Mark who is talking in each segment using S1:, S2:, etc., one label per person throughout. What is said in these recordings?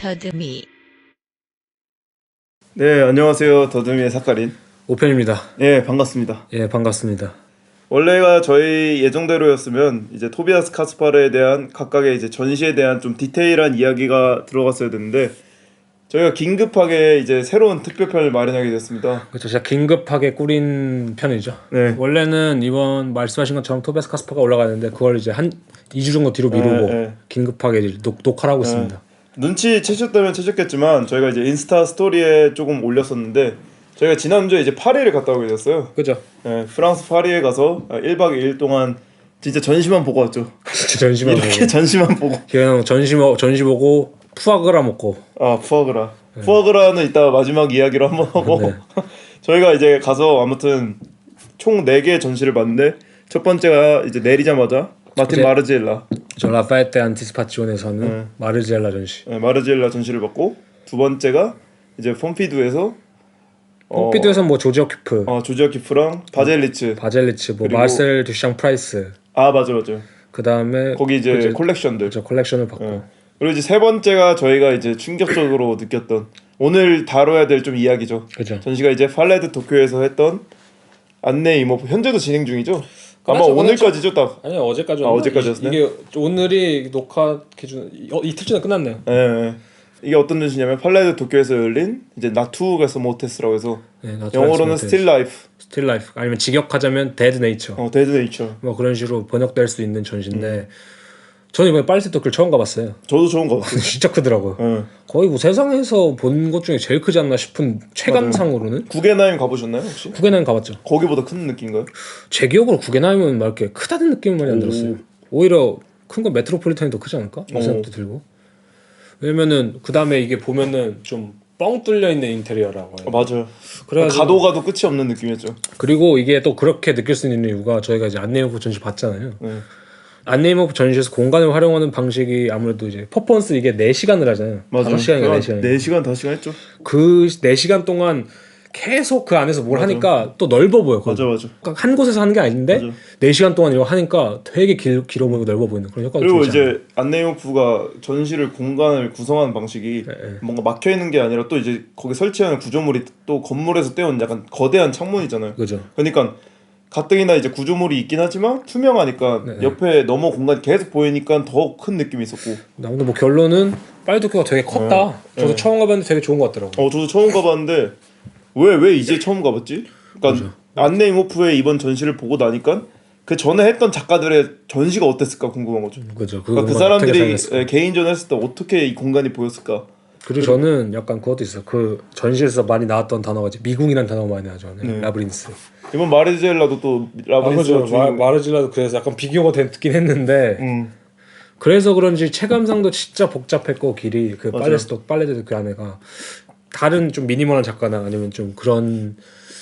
S1: 더듬이.
S2: 네, 안녕하세요. 더듬이의 사카린.
S3: 오편입니다.
S2: 네, 반갑습니다.
S3: 예, 반갑습니다.
S2: 원래가 저희 예정대로였으면 이제 토비아스 카스파르에 대한 각각의 이제 전시에 대한 좀 디테일한 이야기가 들어갔어야 되는데 저희가 긴급하게 이제 새로운 특별편을 마련하게 됐습니다.
S3: 그렇죠. 진짜 긴급하게 꾸린 편이죠.
S2: 네.
S3: 원래는 이번 말씀하신 것처럼 토비아스 카스파가 올라가는데 그걸 이제 한 2주 정도 뒤로 미루고
S2: 네.
S3: 긴급하게 이제 녹화를 하고 있습니다.
S2: 눈치 채셨다면 채셨겠지만 저희가 이제 인스타 스토리에 조금 올렸었는데 저희가 지난주에 이제 파리를 갔다 오게 됐어요.
S3: 그죠?
S2: 네, 프랑스 파리에 가서 1박 2일 동안 진짜 전시만 보고 왔죠.
S3: 진짜 전시만
S2: 이렇게
S3: 보고.
S2: 전시만 보고.
S3: 그냥 전시 보고 푸아그라 먹고.
S2: 아, 푸아그라. 푸아그라는 이따 마지막 이야기로 한번 하고
S3: 네.
S2: 저희가 이제 가서 아무튼 총 4개의 전시를 봤는데 첫 번째가 이제 내리자마자 마틴
S3: 이제-
S2: 마르지엘라.
S3: 저 라파에테 안티스파치온에서는
S2: 네.
S3: 마르지엘라 전시.
S2: 네, 마르지엘라 전시를 봤고 두 번째가 이제 폼피두에서
S3: pompidu에서 뭐 조지어 큐프,
S2: 조지아 키프랑 바젤리츠.
S3: 바젤리츠, 뭐
S2: 그리고-
S3: 마셀 듀샹 프라이스.
S2: 아, 맞아.
S3: 그 다음에
S2: 거기 이제 콜렉션들.
S3: 저 컬렉션을 봤고.
S2: 네. 그리고 이제 세 번째가 저희가 이제 충격적으로 느꼈던 오늘 다뤄야 될 좀 이야기죠.
S3: 그죠.
S2: 전시가 이제 팔레드 도쿄에서 했던 안내 임업 현재도 진행 중이죠. 아마
S3: 그렇죠,
S2: 오늘까지죠, 딱.
S3: 아니 어제까지
S2: 어제까지였어요?
S3: 이게 오늘이 녹화 기준 이틀 전에 끝났네요.
S2: 예, 예. 이게 어떤 전시냐면 팔레드 도쿄에서 열린 이제 나투가스 모테스라고 해서
S3: 네,
S2: 영어로는 스틸 라이프,
S3: 스틸 라이프 아니면 직역하자면 데드 네이처
S2: 데드 네이처.
S3: 뭐 그런 식으로 번역될 수 있는 전시인데 저는 이번에 팔레드 도쿄를 처음 가봤어요.
S2: 저도 좋은 거 같아요.
S3: 진짜 크더라고요.
S2: 예.
S3: 거의 뭐 세상에서 본 것 중에 제일 크지 않나 싶은 체감상으로는.
S2: 구겐하임 가보셨나요 혹시?
S3: 구겐하임 가봤죠.
S2: 거기보다 큰 느낌인가요?
S3: 제 기억으로 구겐하임은 막 이렇게 크다는 느낌은 많이 안 들었어요. 오히려 큰 건 메트로폴리탄이 더 크지 않을까? 이런 생각도 들고. 왜냐면은 그 다음에 이게 보면은 좀 뻥 뚫려 있는 인테리어라고 해요.
S2: 맞아요.
S3: 그래가지고
S2: 가도 끝이 없는 느낌이었죠.
S3: 그리고 이게 또 그렇게 느낄 수 있는 이유가 저희가 이제 안내임오프 전시 봤잖아요.
S2: 네.
S3: 안내임오프 전시에서 공간을 활용하는 방식이 아무래도 이제 퍼포먼스 이게 4시간을 하잖아요.
S2: 맞아요.
S3: 5시간인가 4시간.
S2: 4시간 5시간 했죠.
S3: 그 4시간 동안 계속 그 안에서 뭘 하니까 또 넓어 보여.
S2: 맞아.
S3: 그러니까 한 곳에서 하는 게 아닌데
S2: 맞아.
S3: 4시간 동안 이거 하니까 되게 길어 보이고 넓어 보이는 그런 효과가
S2: 그리고
S3: 들지 않아요?
S2: 이제 안내용프가 전시를 공간을 구성하는 방식이 뭔가 막혀 있는 게 아니라 또 이제 거기 설치하는 구조물이 또 건물에서 떼온 약간 거대한 창문이잖아요.
S3: 그죠.
S2: 그러니까 가뜩이나 이제 구조물이 있긴 하지만 투명하니까 옆에 너머 공간이 계속 보이니까 더 큰 느낌이 있었고.
S3: 아무튼 뭐 결론은 빨도쿄가 되게 컸다. 저도 처음 가봤는데 되게 좋은 것 같더라고요.
S2: 저도 처음 가봤는데 왜 이제 처음 가봤지? 그러니까 안내잉오프의 이번 전시를 보고 나니까 그 전에 했던 작가들의 전시가 어땠을까 궁금한 거죠.
S3: 그죠.
S2: 그러니까 그 사람들이 개인전 했을 때 어떻게 이 공간이 보였을까?
S3: 그리고 저는 약간 그것도 있어요. 그 전시에서 많이 나왔던 단어가 이제 미궁이라는 단어가 많이 나죠. 라브린스.
S2: 이번 마르지엘라도 또 라브린스가 주인공.
S3: 마르질라도 그래서 약간 비교가 됐긴 했는데 그래서 그런지 체감상도 진짜 복잡했고 길이 그 빨레드 그 안에가 다른 좀 미니멀한 작가나 아니면 좀 그런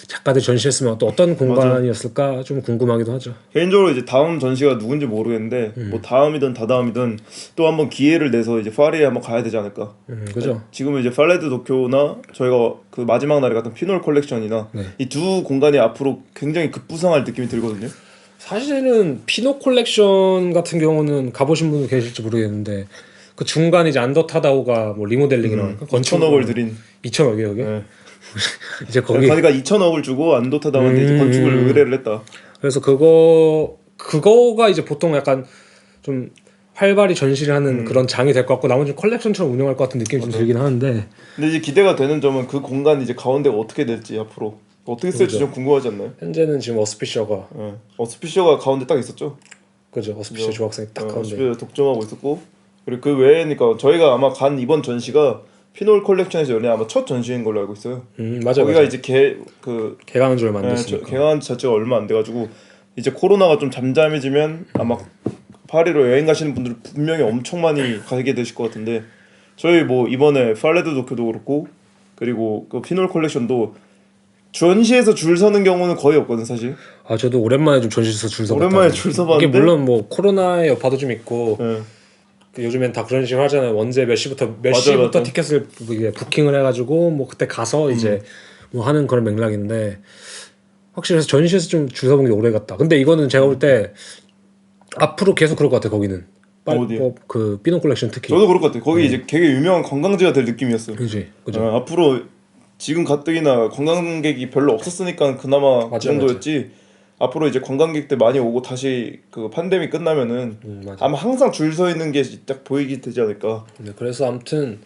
S3: 작가들 전시했으면 또 어떤 공간이었을까 좀 궁금하기도 하죠.
S2: 개인적으로 이제 다음 전시가 누군지 모르겠는데 뭐 다음이든 다다음이든 또 한번 기회를 내서 이제 파리에 한번 가야 되지 않을까.
S3: 그죠.
S2: 지금은 이제 팔레드 도쿄나 저희가 그 마지막 날에 갔던 피놀 컬렉션이나 이 두 공간이 앞으로 굉장히 급부상할 느낌이 들거든요.
S3: 사실은 피노 콜렉션 같은 경우는 가보신 분도 계실지 모르겠는데 그 중간에 이제 안더타다오가 뭐 리모델링이라고 할까?
S2: 2천억을 들인
S3: 2천억이에요 여기?
S2: 네.
S3: 이제 거기
S2: 그러니까 2천억을 주고 안도타다한테 이제 건축을 의뢰를 했다.
S3: 그래서 그거가 이제 보통 약간 좀 활발히 전시를 하는 그런 장이 될 것 같고 나머지는 컬렉션처럼 운영할 것 같은 느낌이 좀 들긴 하는데
S2: 근데 이제 기대가 되는 점은 그 공간 이제 가운데가 어떻게 될지 앞으로 어떻게 쓸지 좀 궁금하지 않나요?
S3: 현재는 지금 어스피셔가
S2: 어스피셔가 가운데 딱 있었죠.
S3: 그죠. 어스피셔 조각상이 딱 가운데
S2: 어스피셔 독점하고 있었고 그리고 그 외에니까 저희가 아마 간 이번 전시가 피놀 컬렉션에서 열린 아마 첫 전시인 걸로 알고 있어요.
S3: 맞아.
S2: 거기가 이제
S3: 개강한 지 얼마 안 됐으니까.
S2: 개강한 자체가 얼마 안 돼가지고 이제 코로나가 좀 잠잠해지면 아마 파리로 여행 가시는 분들 분명히 엄청 많이 가게 되실 것 같은데 저희 뭐 이번에 팔레드 도쿄도 그렇고 그리고 그 피놀 컬렉션도 전시에서 줄 서는 경우는 거의 없거든 사실.
S3: 아 저도 오랜만에 좀 전시에서 줄 서봤다.
S2: 오랜만에 줄 서봤는데
S3: 이게 물론 뭐 코로나의 여파도 좀 있고
S2: 네.
S3: 그 요즘엔 다 그런 식으로 하잖아요. 언제 몇 시부터 티켓을 이게 부킹을 해가지고 뭐 그때 가서 이제 뭐 하는 그런 맥락인데 확실히 전시에서 좀 줄 서본 게 오래 갔다. 근데 이거는 제가 볼 때 앞으로 계속 그럴 것 같아. 거기는
S2: 어디요?
S3: 그 삐농 컬렉션 특히.
S2: 저도 그럴 것 같아요. 거기 이제 되게 유명한 관광지가 될 느낌이었어요.
S3: 그지, 그죠.
S2: 앞으로 지금 가뜩이나 관광객이 별로 없었으니까 그나마 그
S3: 맞아,
S2: 정도였지. 앞으로 이제 관광객들 많이 오고 다시 그 팬데믹 끝나면은
S3: 맞아.
S2: 아마 항상 줄 서 있는 게 딱 보이게 되지 않을까.
S3: 네, 그래서 아무튼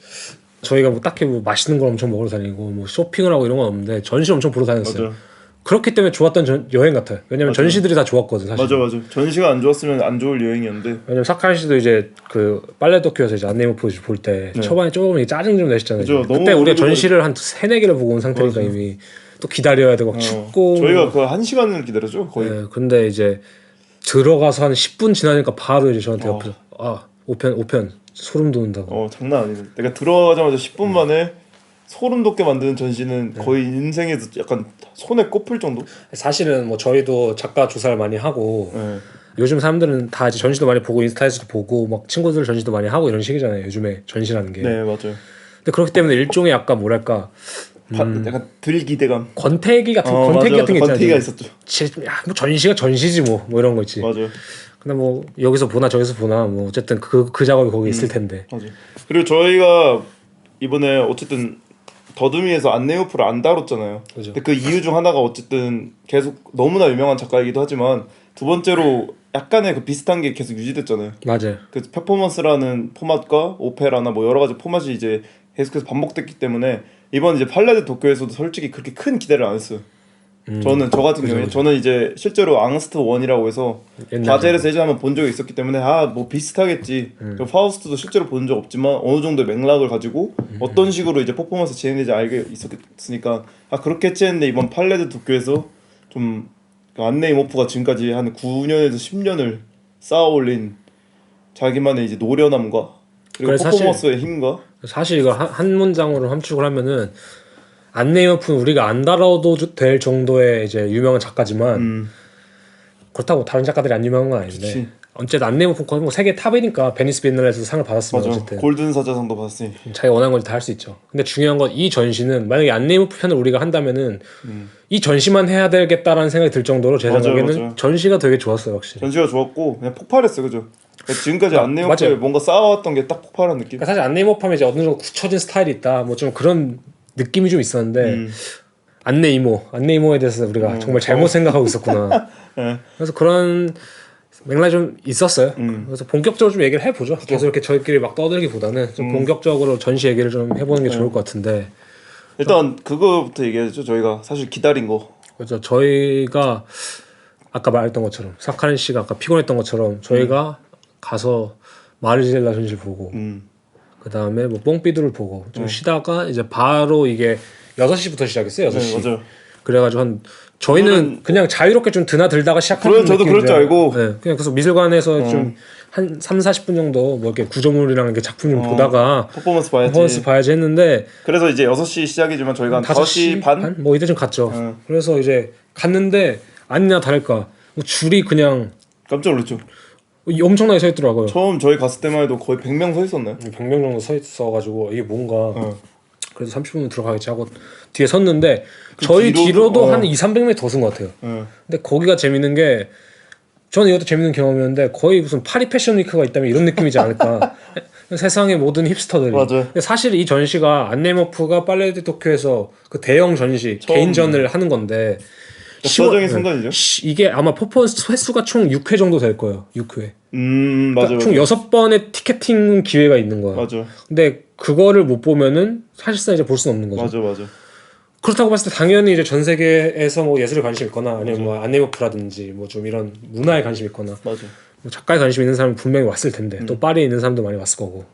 S3: 저희가 뭐 딱히 뭐 맛있는 걸 엄청 먹으러 다니고 뭐 쇼핑을 하고 이런 건 없는데 전시 엄청 보러 다녔어요.
S2: 맞아.
S3: 그렇기 때문에 좋았던 여행 같아요. 왜냐면
S2: 맞아.
S3: 전시들이 다 좋았거든 사실.
S2: 맞아. 전시가 안 좋았으면 안 좋을 여행이었는데.
S3: 왜냐면 사카이 씨도 이제 그 빨래 도쿄에서 이제 안내모프 볼 때 초반에 조금 짜증 좀 내셨잖아요.
S2: 그죠.
S3: 그때
S2: 너무
S3: 우리가 전시를 한 3-4개를 보고 온 상태니까 이미 또 기다려야 되고 춥고
S2: 저희가 그 1시간을 기다렸죠 거의.
S3: 네, 근데 이제 들어가서 한 10분 지나니까 바로 이제 저한테 옆에서 오편 소름 돋는다고.
S2: 장난 아니네. 내가 들어가자마자 10분 만에 소름 돋게 만드는 전시는 거의 인생에서 약간 손에 꼽힐 정도?
S3: 사실은 뭐 저희도 작가 조사를 많이 하고
S2: 네.
S3: 요즘 사람들은 다 이제 전시도 많이 보고 인스타에서도 보고 막 친구들 전시도 많이 하고 이런 식이잖아요. 요즘에 전시라는 게.
S2: 네 맞아요.
S3: 근데 그렇기 때문에 일종의 약간 뭐랄까
S2: 약간 들 기대감.
S3: 권태기 같은 권태기 같은 게 있잖아요.
S2: 권태기가 있었죠.
S3: 뭐 전시가 전시지 뭐 이런 거 있지.
S2: 맞아요.
S3: 근데 뭐 여기서 보나 저기서 보나 뭐 어쨌든 그 작업이 거기 있을 텐데.
S2: 맞아요. 그리고 저희가 이번에 어쨌든 더듬이에서 안내오프를 안 다뤘잖아요.
S3: 그죠.
S2: 근데 그 이유 중 하나가 어쨌든 계속 너무나 유명한 작가이기도 하지만 두 번째로 약간의 그 비슷한 게 계속 유지됐잖아요.
S3: 맞아요.
S2: 그 퍼포먼스라는 포맷과 오페라나 뭐 여러 가지 포맷이 이제 계속해서 반복됐기 때문에 이번 이제 팔레드 도쿄에서도 솔직히 그렇게 큰 기대를 안 했어요. 저는 저 같은 경우에 저는 이제 실제로 앙스트 1이라고 해서 바젤에서 예전에 한번 본 적이 있었기 때문에 뭐 비슷하겠지. 그리고 파우스트도 실제로 본 적 없지만 어느 정도의 맥락을 가지고 어떤 식으로 이제 퍼포먼스 진행되지 알게 있었으니까 그렇겠지 했는데 이번 팔레드 도쿄에서 좀 안네이 모프가 지금까지 한 9년에서 10년을 쌓아올린 자기만의 이제 노련함과 그리고 퍼포먼스의 힘과
S3: 사실 이거 한 문장으로 함축을 하면은 안네이머프는 우리가 안 다뤄도 될 정도의 이제 유명한 작가지만 그렇다고 다른 작가들이 안 유명한 건 아닌데
S2: 그치.
S3: 어쨌든 안네이머프는 뭐 세계 탑이니까 베니스 비엔날레에서 상을 받았으면
S2: 맞아.
S3: 어쨌든
S2: 골든 사자상도 받았으니
S3: 자기가 원하는 걸 다 할 수 있죠. 근데 중요한 건 이 전시는 만약에 안네이머프 편을 우리가 한다면은 이 전시만 해야 되겠다라는 생각이 들 정도로 제 생각에는 전시가 되게 좋았어요 확실히.
S2: 전시가 좋았고 그냥 폭발했어 그죠. 지금까지 안네이머프에 뭔가 쌓아왔던 게 딱 폭발한 느낌.
S3: 그러니까 사실 안네이머프 하면 이제 어느 정도 굳혀진 스타일이 있다 뭐 좀 그런 느낌이 좀 있었는데 안네이모에 대해서 우리가 정말 잘못 생각하고 있었구나. 그래서 그런 맥락이 좀 있었어요. 그래서 본격적으로 좀 얘기를 해보죠. 계속 이렇게 저희끼리 막 떠들기보다는 좀 본격적으로 전시 얘기를 좀 해보는 게 좋을 것 같은데
S2: 일단 그거부터 얘기하죠. 저희가 사실 기다린 거.
S3: 그렇죠. 저희가 아까 말했던 것처럼 사카린 씨가 아까 피곤했던 것처럼 저희가 가서 마르지엘라 전시를 보고 그 다음에 뭐 뽕삐두를 보고 좀 쉬다가 이제 바로 이게 6시부터 시작했어요. 6시.
S2: 네, 맞아요.
S3: 그래가지고 저희는 그냥 자유롭게 좀 드나들다가 시작하는
S2: 저도 그럴 줄 알고
S3: 네, 그냥 그래서 미술관에서 좀 한 3-40분 정도 뭐 이렇게 구조물이랑 이렇게 작품 좀 보다가
S2: 퍼포먼스 봐야지
S3: 했는데
S2: 그래서 이제 6시 시작이지만 저희가 한 5시 반?
S3: 뭐 이때쯤 갔죠. 그래서 이제 갔는데 아니나 다를까 뭐 줄이 그냥
S2: 깜짝 놀랐죠.
S3: 엄청나게 서 있더라고요.
S2: 처음 저희 갔을 때만 해도 거의 100명 서 있었나요?
S3: 100명 정도 서 있어가지고 이게 뭔가 그래서 30분 들어가겠지 하고 뒤에 섰는데 저희 뒤로도 한 2-300m 더 쓴 것 같아요. 근데 거기가 재밌는 게 저는 이것도 재밌는 경험이었는데 거의 무슨 파리 패션 위크가 있다면 이런 느낌이지 않을까. 세상의 모든 힙스터들이.
S2: 맞아요.
S3: 근데 사실 이 전시가 안네모프가 팔레드 도쿄에서 그 대형 전시 개인전을 하는 건데
S2: 역사적인 순간이죠.
S3: 이게 아마 퍼포먼스 횟수가 총 6회 정도 될 거예요. 6회.
S2: 맞아요.
S3: 총 6번의 티켓팅 기회가 있는 거야.
S2: 맞아.
S3: 근데 그거를 못 보면은 사실상 이제 볼 수는 없는 거죠.
S2: 맞아.
S3: 그렇다고 봤을 때 당연히 이제 전 세계에서 뭐 예술에 관심 있거나 아니면 뭐 안네모프라든지 뭐 좀 이런 문화에 관심 있거나
S2: 맞아.
S3: 뭐 작가에 관심 있는 사람은 분명히 왔을 텐데 또 파리에 있는 사람도 많이 왔을 거고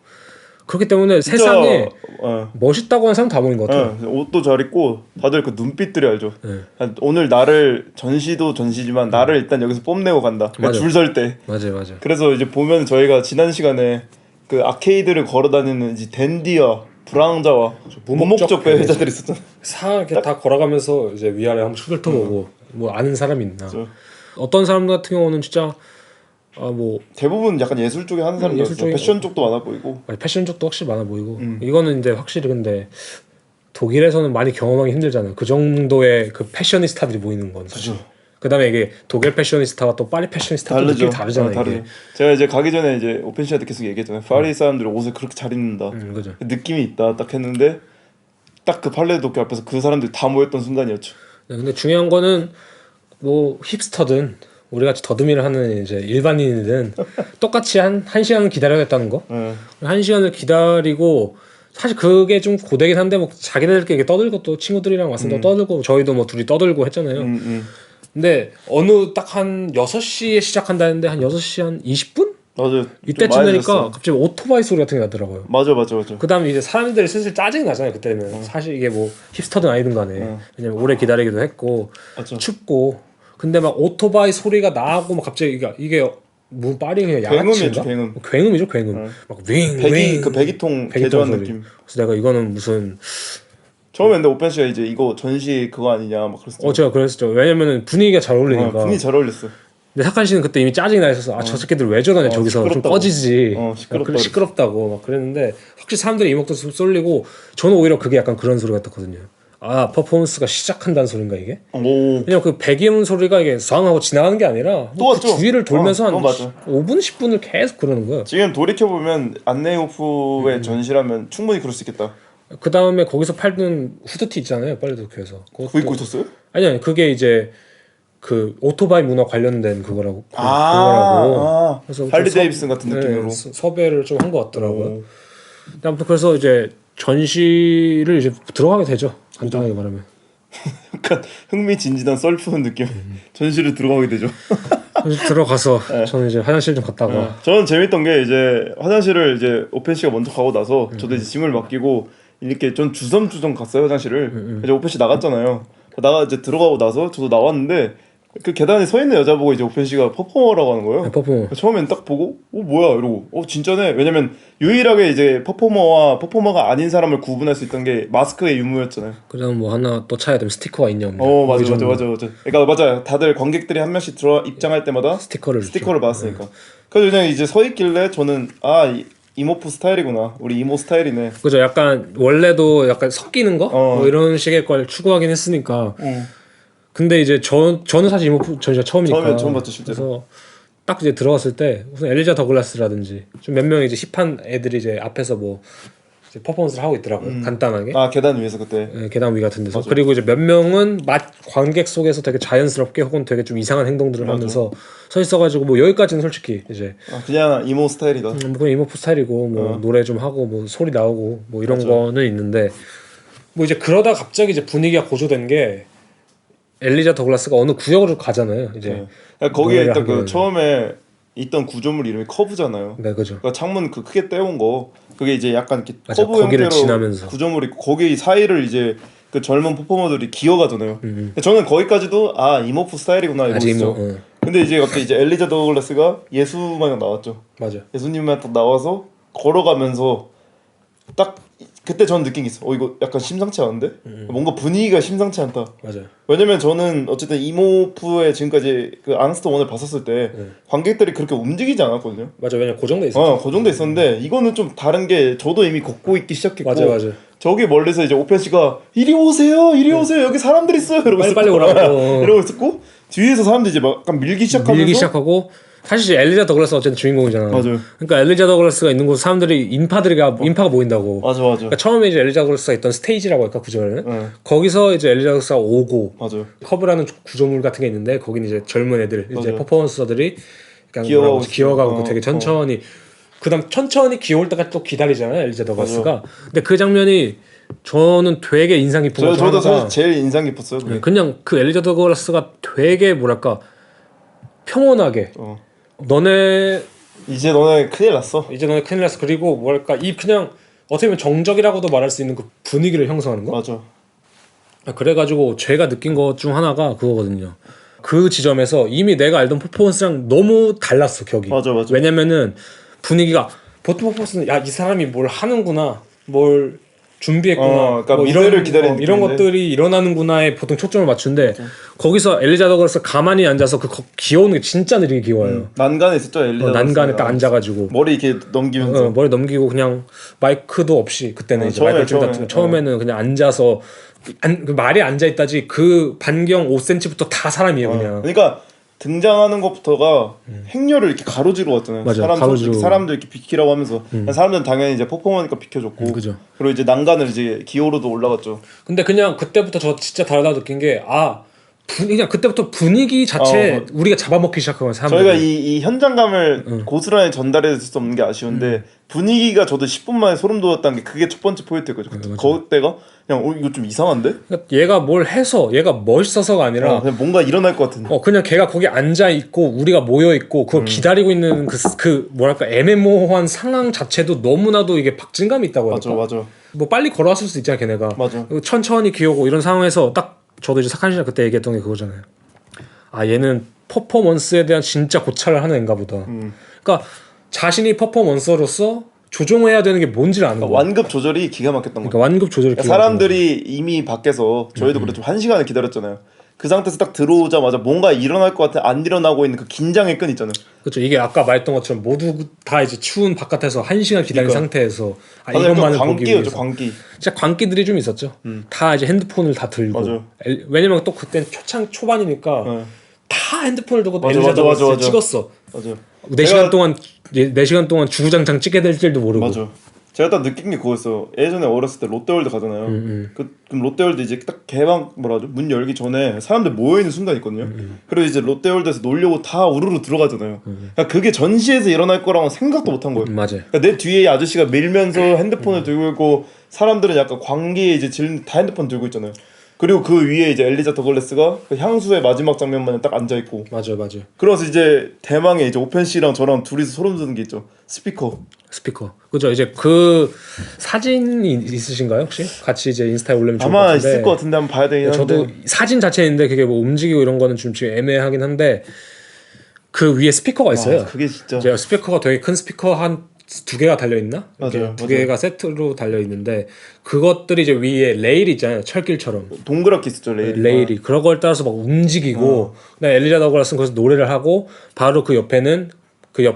S3: 그렇기 때문에 세상에 멋있다고 하는 사람 다 보는 것 같아요.
S2: 옷도 잘 입고 다들 그 눈빛들이 알죠. 오늘 나를 전시도 전시지만 나를 일단 여기서 뽐내고 간다. 줄 설 때.
S3: 맞아요.
S2: 그래서 이제 보면 저희가 지난 시간에 그 아케이드를 걸어다니는 이제 댄디와 브랑자와 무목적 배회자들이 있었잖아.
S3: 이렇게 다 걸어가면서 이제 위아래 한번 훑어보고 뭐 아는 사람이 있나. 어떤 사람들 같은 경우는 진짜 뭐
S2: 대부분 약간 예술 쪽에 하는 사람들 패션 쪽도 많아 보이고
S3: 패션 쪽도 확실히 많아 보이고 이거는 이제 확실히 근데 독일에서는 많이 경험하기 힘들잖아요. 그 정도의 그 패셔니스타들이 모이는 건 사실. 그다음에 이게 독일 패셔니스타와 또 파리 패셔니스타가 또 느낌이 다르잖아요.
S2: 다르죠. 제가 이제 가기 전에 이제 오펜시아도 계속 얘기했잖아요. 파리 사람들이 옷을 그렇게 잘 입는다.
S3: 그죠.
S2: 느낌이 있다. 딱 했는데 딱 그 팔레 도쿄 앞에서 그 사람들이 다 모였던 순간이었죠.
S3: 네, 근데 중요한 거는 뭐 힙스터든 우리 같이 더듬이를 하는 이제 일반인이든 똑같이 한 시간을 기다려야겠다는 거. 한 시간을 기다리고 사실 그게 좀 고되긴 한데 뭐 자기네들끼리 떠들고 또 친구들이랑 왔으면 또 떠들고 저희도 뭐 둘이 떠들고 했잖아요. 근데 어느 딱 한 6시에 시작한다는데 한 6시 한 20분?
S2: 맞아요.
S3: 이때쯤 되니까 갑자기 오토바이 소리 같은 게 나더라고요.
S2: 맞아.
S3: 그 다음에 이제 사람들이 슬슬 짜증이 나잖아요. 그때 되면 사실 이게 뭐 힙스터든 아니든 간에 왜냐면 오래 기다리기도 했고
S2: 맞죠.
S3: 춥고 근데 막 오토바이 소리가 나고 막 갑자기 이게 뭐 파리 그냥 양아치인가? 굉음이죠. 막 윙
S2: 그 배기통 개조한 느낌.
S3: 그래서 내가 이거는 무슨
S2: 처음에 근데 오펜시가 이제 이거 전시 그거 아니냐 막 그랬어요.
S3: 제가 그랬었죠. 왜냐면은 분위기가 잘 어울리니까.
S2: 분위기 잘 어울렸어.
S3: 근데 사칸 씨는 그때 이미 짜증이 나 있어서 저 새끼들 왜 저러냐 저기서
S2: 시끄럽다고.
S3: 좀 꺼지지. 시끄럽다고 막 그랬는데 확실히 사람들이 이목도 좀 쏠리고 저는 오히려 그게 약간 그런 소리 같았거든요. 아 퍼포먼스가 시작한다는 소리인가 이게? 왜냐면 그 배기음 소리가 이게 쌍하고 지나가는 게 아니라
S2: 또
S3: 그 주위를 돌면서 한
S2: 맞아.
S3: 5분 10분을 계속 그러는 거예요.
S2: 지금 돌이켜보면 안네오프의 전시라면 충분히 그럴 수 있겠다.
S3: 그 다음에 거기서 팔던 후드티 있잖아요 팔레도쿄에서
S2: 그거 입고 있었어요?
S3: 아니 그게 이제 그 오토바이 문화 관련된 그거라고 그거라고
S2: 그래서 할리 데이비슨 같은 느낌으로
S3: 섭외를 좀 한 것 같더라고요. 아무튼 그래서 이제 전시를 이제 들어가게 되죠. 간단하게 말하면
S2: 약간 흥미진진한 썰푸는 느낌. 전시를 들어가게 되죠.
S3: 들어가서 저는 이제 화장실 좀 갔다가
S2: 저는 재밌던 게 이제 화장실을 이제 오펜 씨가 먼저 가고 나서 저도 이제 짐을 맡기고 이렇게 전 주섬주섬 갔어요 화장실을. 이제 오펜 씨 나갔잖아요. 이제 들어가고 나서 저도 나왔는데 그 계단에 서 있는 여자 보고 이제 오펜 씨가 퍼포머라고 하는 거예요.
S3: 퍼포머.
S2: 처음엔 딱 보고 뭐야 이러고 진짜네. 왜냐면 유일하게 이제 퍼포머와 퍼포머가 아닌 사람을 구분할 수 있던 게 마스크의 유무였잖아요.
S3: 그다음 뭐 하나 또 차야 되면 스티커가 있냐 없냐.
S2: 맞아. 그러니까 맞아요. 다들 관객들이 한 명씩 입장할 때마다 스티커를 받았으니까. 그래서 그냥 이제 서 있길래 저는 이모프 스타일이구나. 우리 이모 스타일이네.
S3: 그죠. 약간 원래도 약간 섞이는 거? 뭐 이런 식의 걸 추구하긴 했으니까. 근데 이제 저는 사실 이모프 전시가 처음이니까.
S2: 처음 봤죠 실제로.
S3: 그래서 딱 이제 들어갔을 때 무슨 엘리자 더글라스라든지 좀 몇 명 이제 힙한 애들이 이제 앞에서 뭐 이제 퍼포먼스를 하고 있더라고요. 간단하게.
S2: 계단 위에서 그때.
S3: 네, 계단 위 같은 데서.
S2: 맞아.
S3: 그리고 이제 몇 명은 관객 속에서 되게 자연스럽게 혹은 되게 좀 이상한 행동들을 하면서 서 있어가지고 뭐 여기까지는 솔직히 이제
S2: 그냥 이모 스타일이다.
S3: 뭐 그냥 이모프 스타일이고 뭐 노래 좀 하고 뭐 소리 나오고 뭐 이런 거는 있는데 뭐 이제 그러다 갑자기 이제 분위기가 고조된 게 엘리자 더글라스가 어느 구역으로 가잖아요. 이제
S2: 거기에 있던 그 처음에 있던 구조물 이름이 커브잖아요.
S3: 네, 그죠.
S2: 그러니까 창문 그 크게 떼온 거 그게 이제 약간 이렇게
S3: 맞아,
S2: 커브 형태로
S3: 지나면서.
S2: 구조물이 있고 거기 사이를 이제 그 젊은 퍼포머들이 기어가잖아요. 저는 거기까지도 이모프 스타일이구나 이러고 있어. 근데 이제 갑자기 이제 엘리자 더글라스가 예수마냥 나왔죠.
S3: 맞아.
S2: 예수님만 딱 나와서 걸어가면서 딱 그때 저는 느낀 게 있어. 이거 약간 심상치 않은데? 뭔가 분위기가 심상치 않다.
S3: 맞아요.
S2: 왜냐면 저는 어쨌든 이모프의 지금까지 그 앙스터 원을 봤었을 때 관객들이 그렇게 움직이지 않았거든요.
S3: 맞아. 왜냐면 고정돼 있었죠.
S2: 고정돼 있었는데 이거는 좀 다른 게 저도 이미 걷고 있기 시작했고.
S3: 맞아.
S2: 저기 멀리서 이제 오펜 씨가 이리 오세요 여기 사람들 있어요 이러고
S3: 빨리 오라고
S2: 이러고 있었고 뒤에서 사람들이 이제 막 약간 밀기 시작하고 사실 엘리자 더글라스 어쨌든 주인공이잖아. 맞아요.
S3: 그러니까 엘리자 더글라스가 있는 곳 사람들이 인파가 모인다고.
S2: 맞아.
S3: 그러니까 처음에 이제 엘리자 더글라스가 있던 스테이지라고 할까 구조는. 거기서 이제 엘리자 더글라스가 오고.
S2: 맞아요.
S3: 커브라는 구조물 같은 게 있는데 거기는 이제 젊은 애들 이제 퍼포먼서들이 기어가고 되게 천천히. 그다음 천천히 기어올 때까지 또 기다리잖아요 엘리자 더글라스가. 근데 그 장면이 저는 되게 인상 깊은 거.
S2: 저도 사실 제일 인상 깊었어요. 그게.
S3: 그냥 그 엘리자 더글라스가 되게 뭐랄까 평온하게. 너네
S2: 이제 너네 큰일 났어.
S3: 그리고 뭐랄까 이 그냥 어떻게 보면 정적이라고도 말할 수 있는 그 분위기를 형성하는 거.
S2: 맞아.
S3: 그래가지고 제가 느낀 것 중 하나가 그거거든요. 그 지점에서 이미 내가 알던 퍼포먼스랑 너무 달랐어 격이.
S2: 맞아.
S3: 왜냐면은 분위기가 보통 퍼포먼스는 이 사람이 뭘 하는구나, 뭘 준비했구나.
S2: 그러니까
S3: 뭐
S2: 무대를 기다리는
S3: 이런
S2: 느낌인데.
S3: 것들이 일어나는구나에 보통 초점을 맞추는데 거기서 엘리자 더글라스 가만히 앉아서 귀여운 게 진짜 느리게 귀여워요.
S2: 난간에 있었죠 엘리자.
S3: 난간에 딱 앉아가지고
S2: 머리 이렇게 넘기면서.
S3: 머리 넘기고 그냥 마이크도 없이 그때는 이제
S2: 처음에,
S3: 마이크를 좀 처음에는 그냥 앉아서 그 말이 앉아 있다지 그 반경 5cm부터 다 사람이에요 그냥.
S2: 그러니까 등장하는 것부터가 행렬을 이렇게 가로지로 왔잖아요.
S3: 맞아,
S2: 가로지로. 사람들 이렇게 비키라고 하면서 사람들은 당연히 이제 퍼포머니까 비켜줬고.
S3: 그죠.
S2: 그리고 이제 난간을 이제 기호로도 올라갔죠.
S3: 근데 그냥 그때부터 저 진짜 다르다 느낀 게 그냥 그때부터 분위기 자체 우리가 잡아먹기 시작한 거예요. 사람들이.
S2: 저희가 이 현장감을 고스란히 전달해 줄 수 없는 게 아쉬운데 분위기가 저도 10분 만에 소름 돋았다는 게 그게 첫 번째 포인트였거든요. 그때가 그냥 이거 좀 이상한데?
S3: 그러니까 얘가 뭘 해서 얘가 멋있어서가 아니라
S2: 그냥 뭔가 일어날 것 같은.
S3: 그냥 걔가 거기 앉아 있고 우리가 모여 있고 그거 기다리고 있는 그 뭐랄까 애매모호한 상황 자체도 너무나도 이게 박진감이 있다고 할까?
S2: 맞아.
S3: 뭐 빨리 걸어왔을 수도 있잖아 걔네가.
S2: 맞아.
S3: 천천히 기어오고 이런 상황에서 딱 저도 이제 사칸 시절 그때 얘기했던 게 그거잖아요. 아 얘는 퍼포먼스에 대한 진짜 고찰을 하는 애인가 보다. 그러니까 자신이 퍼포먼서로서 조종해야 되는 게 뭔지를 아는 거야.
S2: 완급 조절이 기가 막혔던 거야.
S3: 그러니까 완급 조절이 기가
S2: 사람들이 이미 밖에서 저희도 그렇죠. 1시간을 기다렸잖아요. 그 상태에서 딱 들어오자마자 뭔가 일어날 것 같아 안 일어나고 있는 그 긴장의 끈 있잖아요.
S3: 그렇죠. 이게 아까 말했던 것처럼 모두 다 이제 추운 바깥에서 1시간 기다린 상태에서
S2: 이것만을
S3: 보기 위해서
S2: 광기.
S3: 진짜 광기들이 좀 있었죠. 다 이제 핸드폰을 다 들고.
S2: 맞아요.
S3: 왜냐면 또 그땐 초반이니까 다 핸드폰을 들고
S2: 맞아.
S3: 찍었어.
S2: 맞아.
S3: 4시간 동안 주구장창 찍게 될 줄도 모르고.
S2: 맞아. 제가 딱 느낀 게 그거였어. 예전에 어렸을 때 롯데월드 가잖아요. 그럼 롯데월드 이제 딱 개방 문 열기 전에 사람들 모여 있는 순간 있거든요. 그리고 이제 롯데월드에서 놀려고 다 우르르 들어가잖아요. 그러니까 그게 전시에서 일어날 거랑은 생각도 못 한 거예요.
S3: 맞아요.
S2: 그러니까 내 뒤에 아저씨가 밀면서 핸드폰을 들고 있고 사람들은 약간 광기에 이제 다 핸드폰 들고 있잖아요. 그리고 그 위에 이제 엘리자 더글라스가 그 향수의 마지막 장면만에 딱 앉아 있고.
S3: 맞아.
S2: 그래서 이제 대망의 이제 오펜 씨랑 저랑 둘이서 소름 돋는 게 있죠. 스피커.
S3: 그죠. 이제 그 사진이 있으신가요 혹시? 같이 이제 인스타에 올리면 좋을 것
S2: 아마
S3: 같은데.
S2: 있을 것 같은데 한번 봐야 되긴 한데.
S3: 저도 사진 자체인데 그게 뭐 움직이고 이런 거는 좀 지금 애매하긴 한데 그 위에 스피커가 있어요.
S2: 그게 진짜.
S3: 이제 스피커가 되게 큰 스피커 한 2개가 달려 있나?
S2: 맞아요.
S3: 2개가 세트로 달려 있는데 그것들이 이제 위에 레일이 있잖아요. 철길처럼.
S2: 동그랗게 있었죠
S3: 레일이. 그런 걸 따라서 막 움직이고 그다음에 엘리자 더글라스는 거기서 노래를 하고 바로 그 옆에는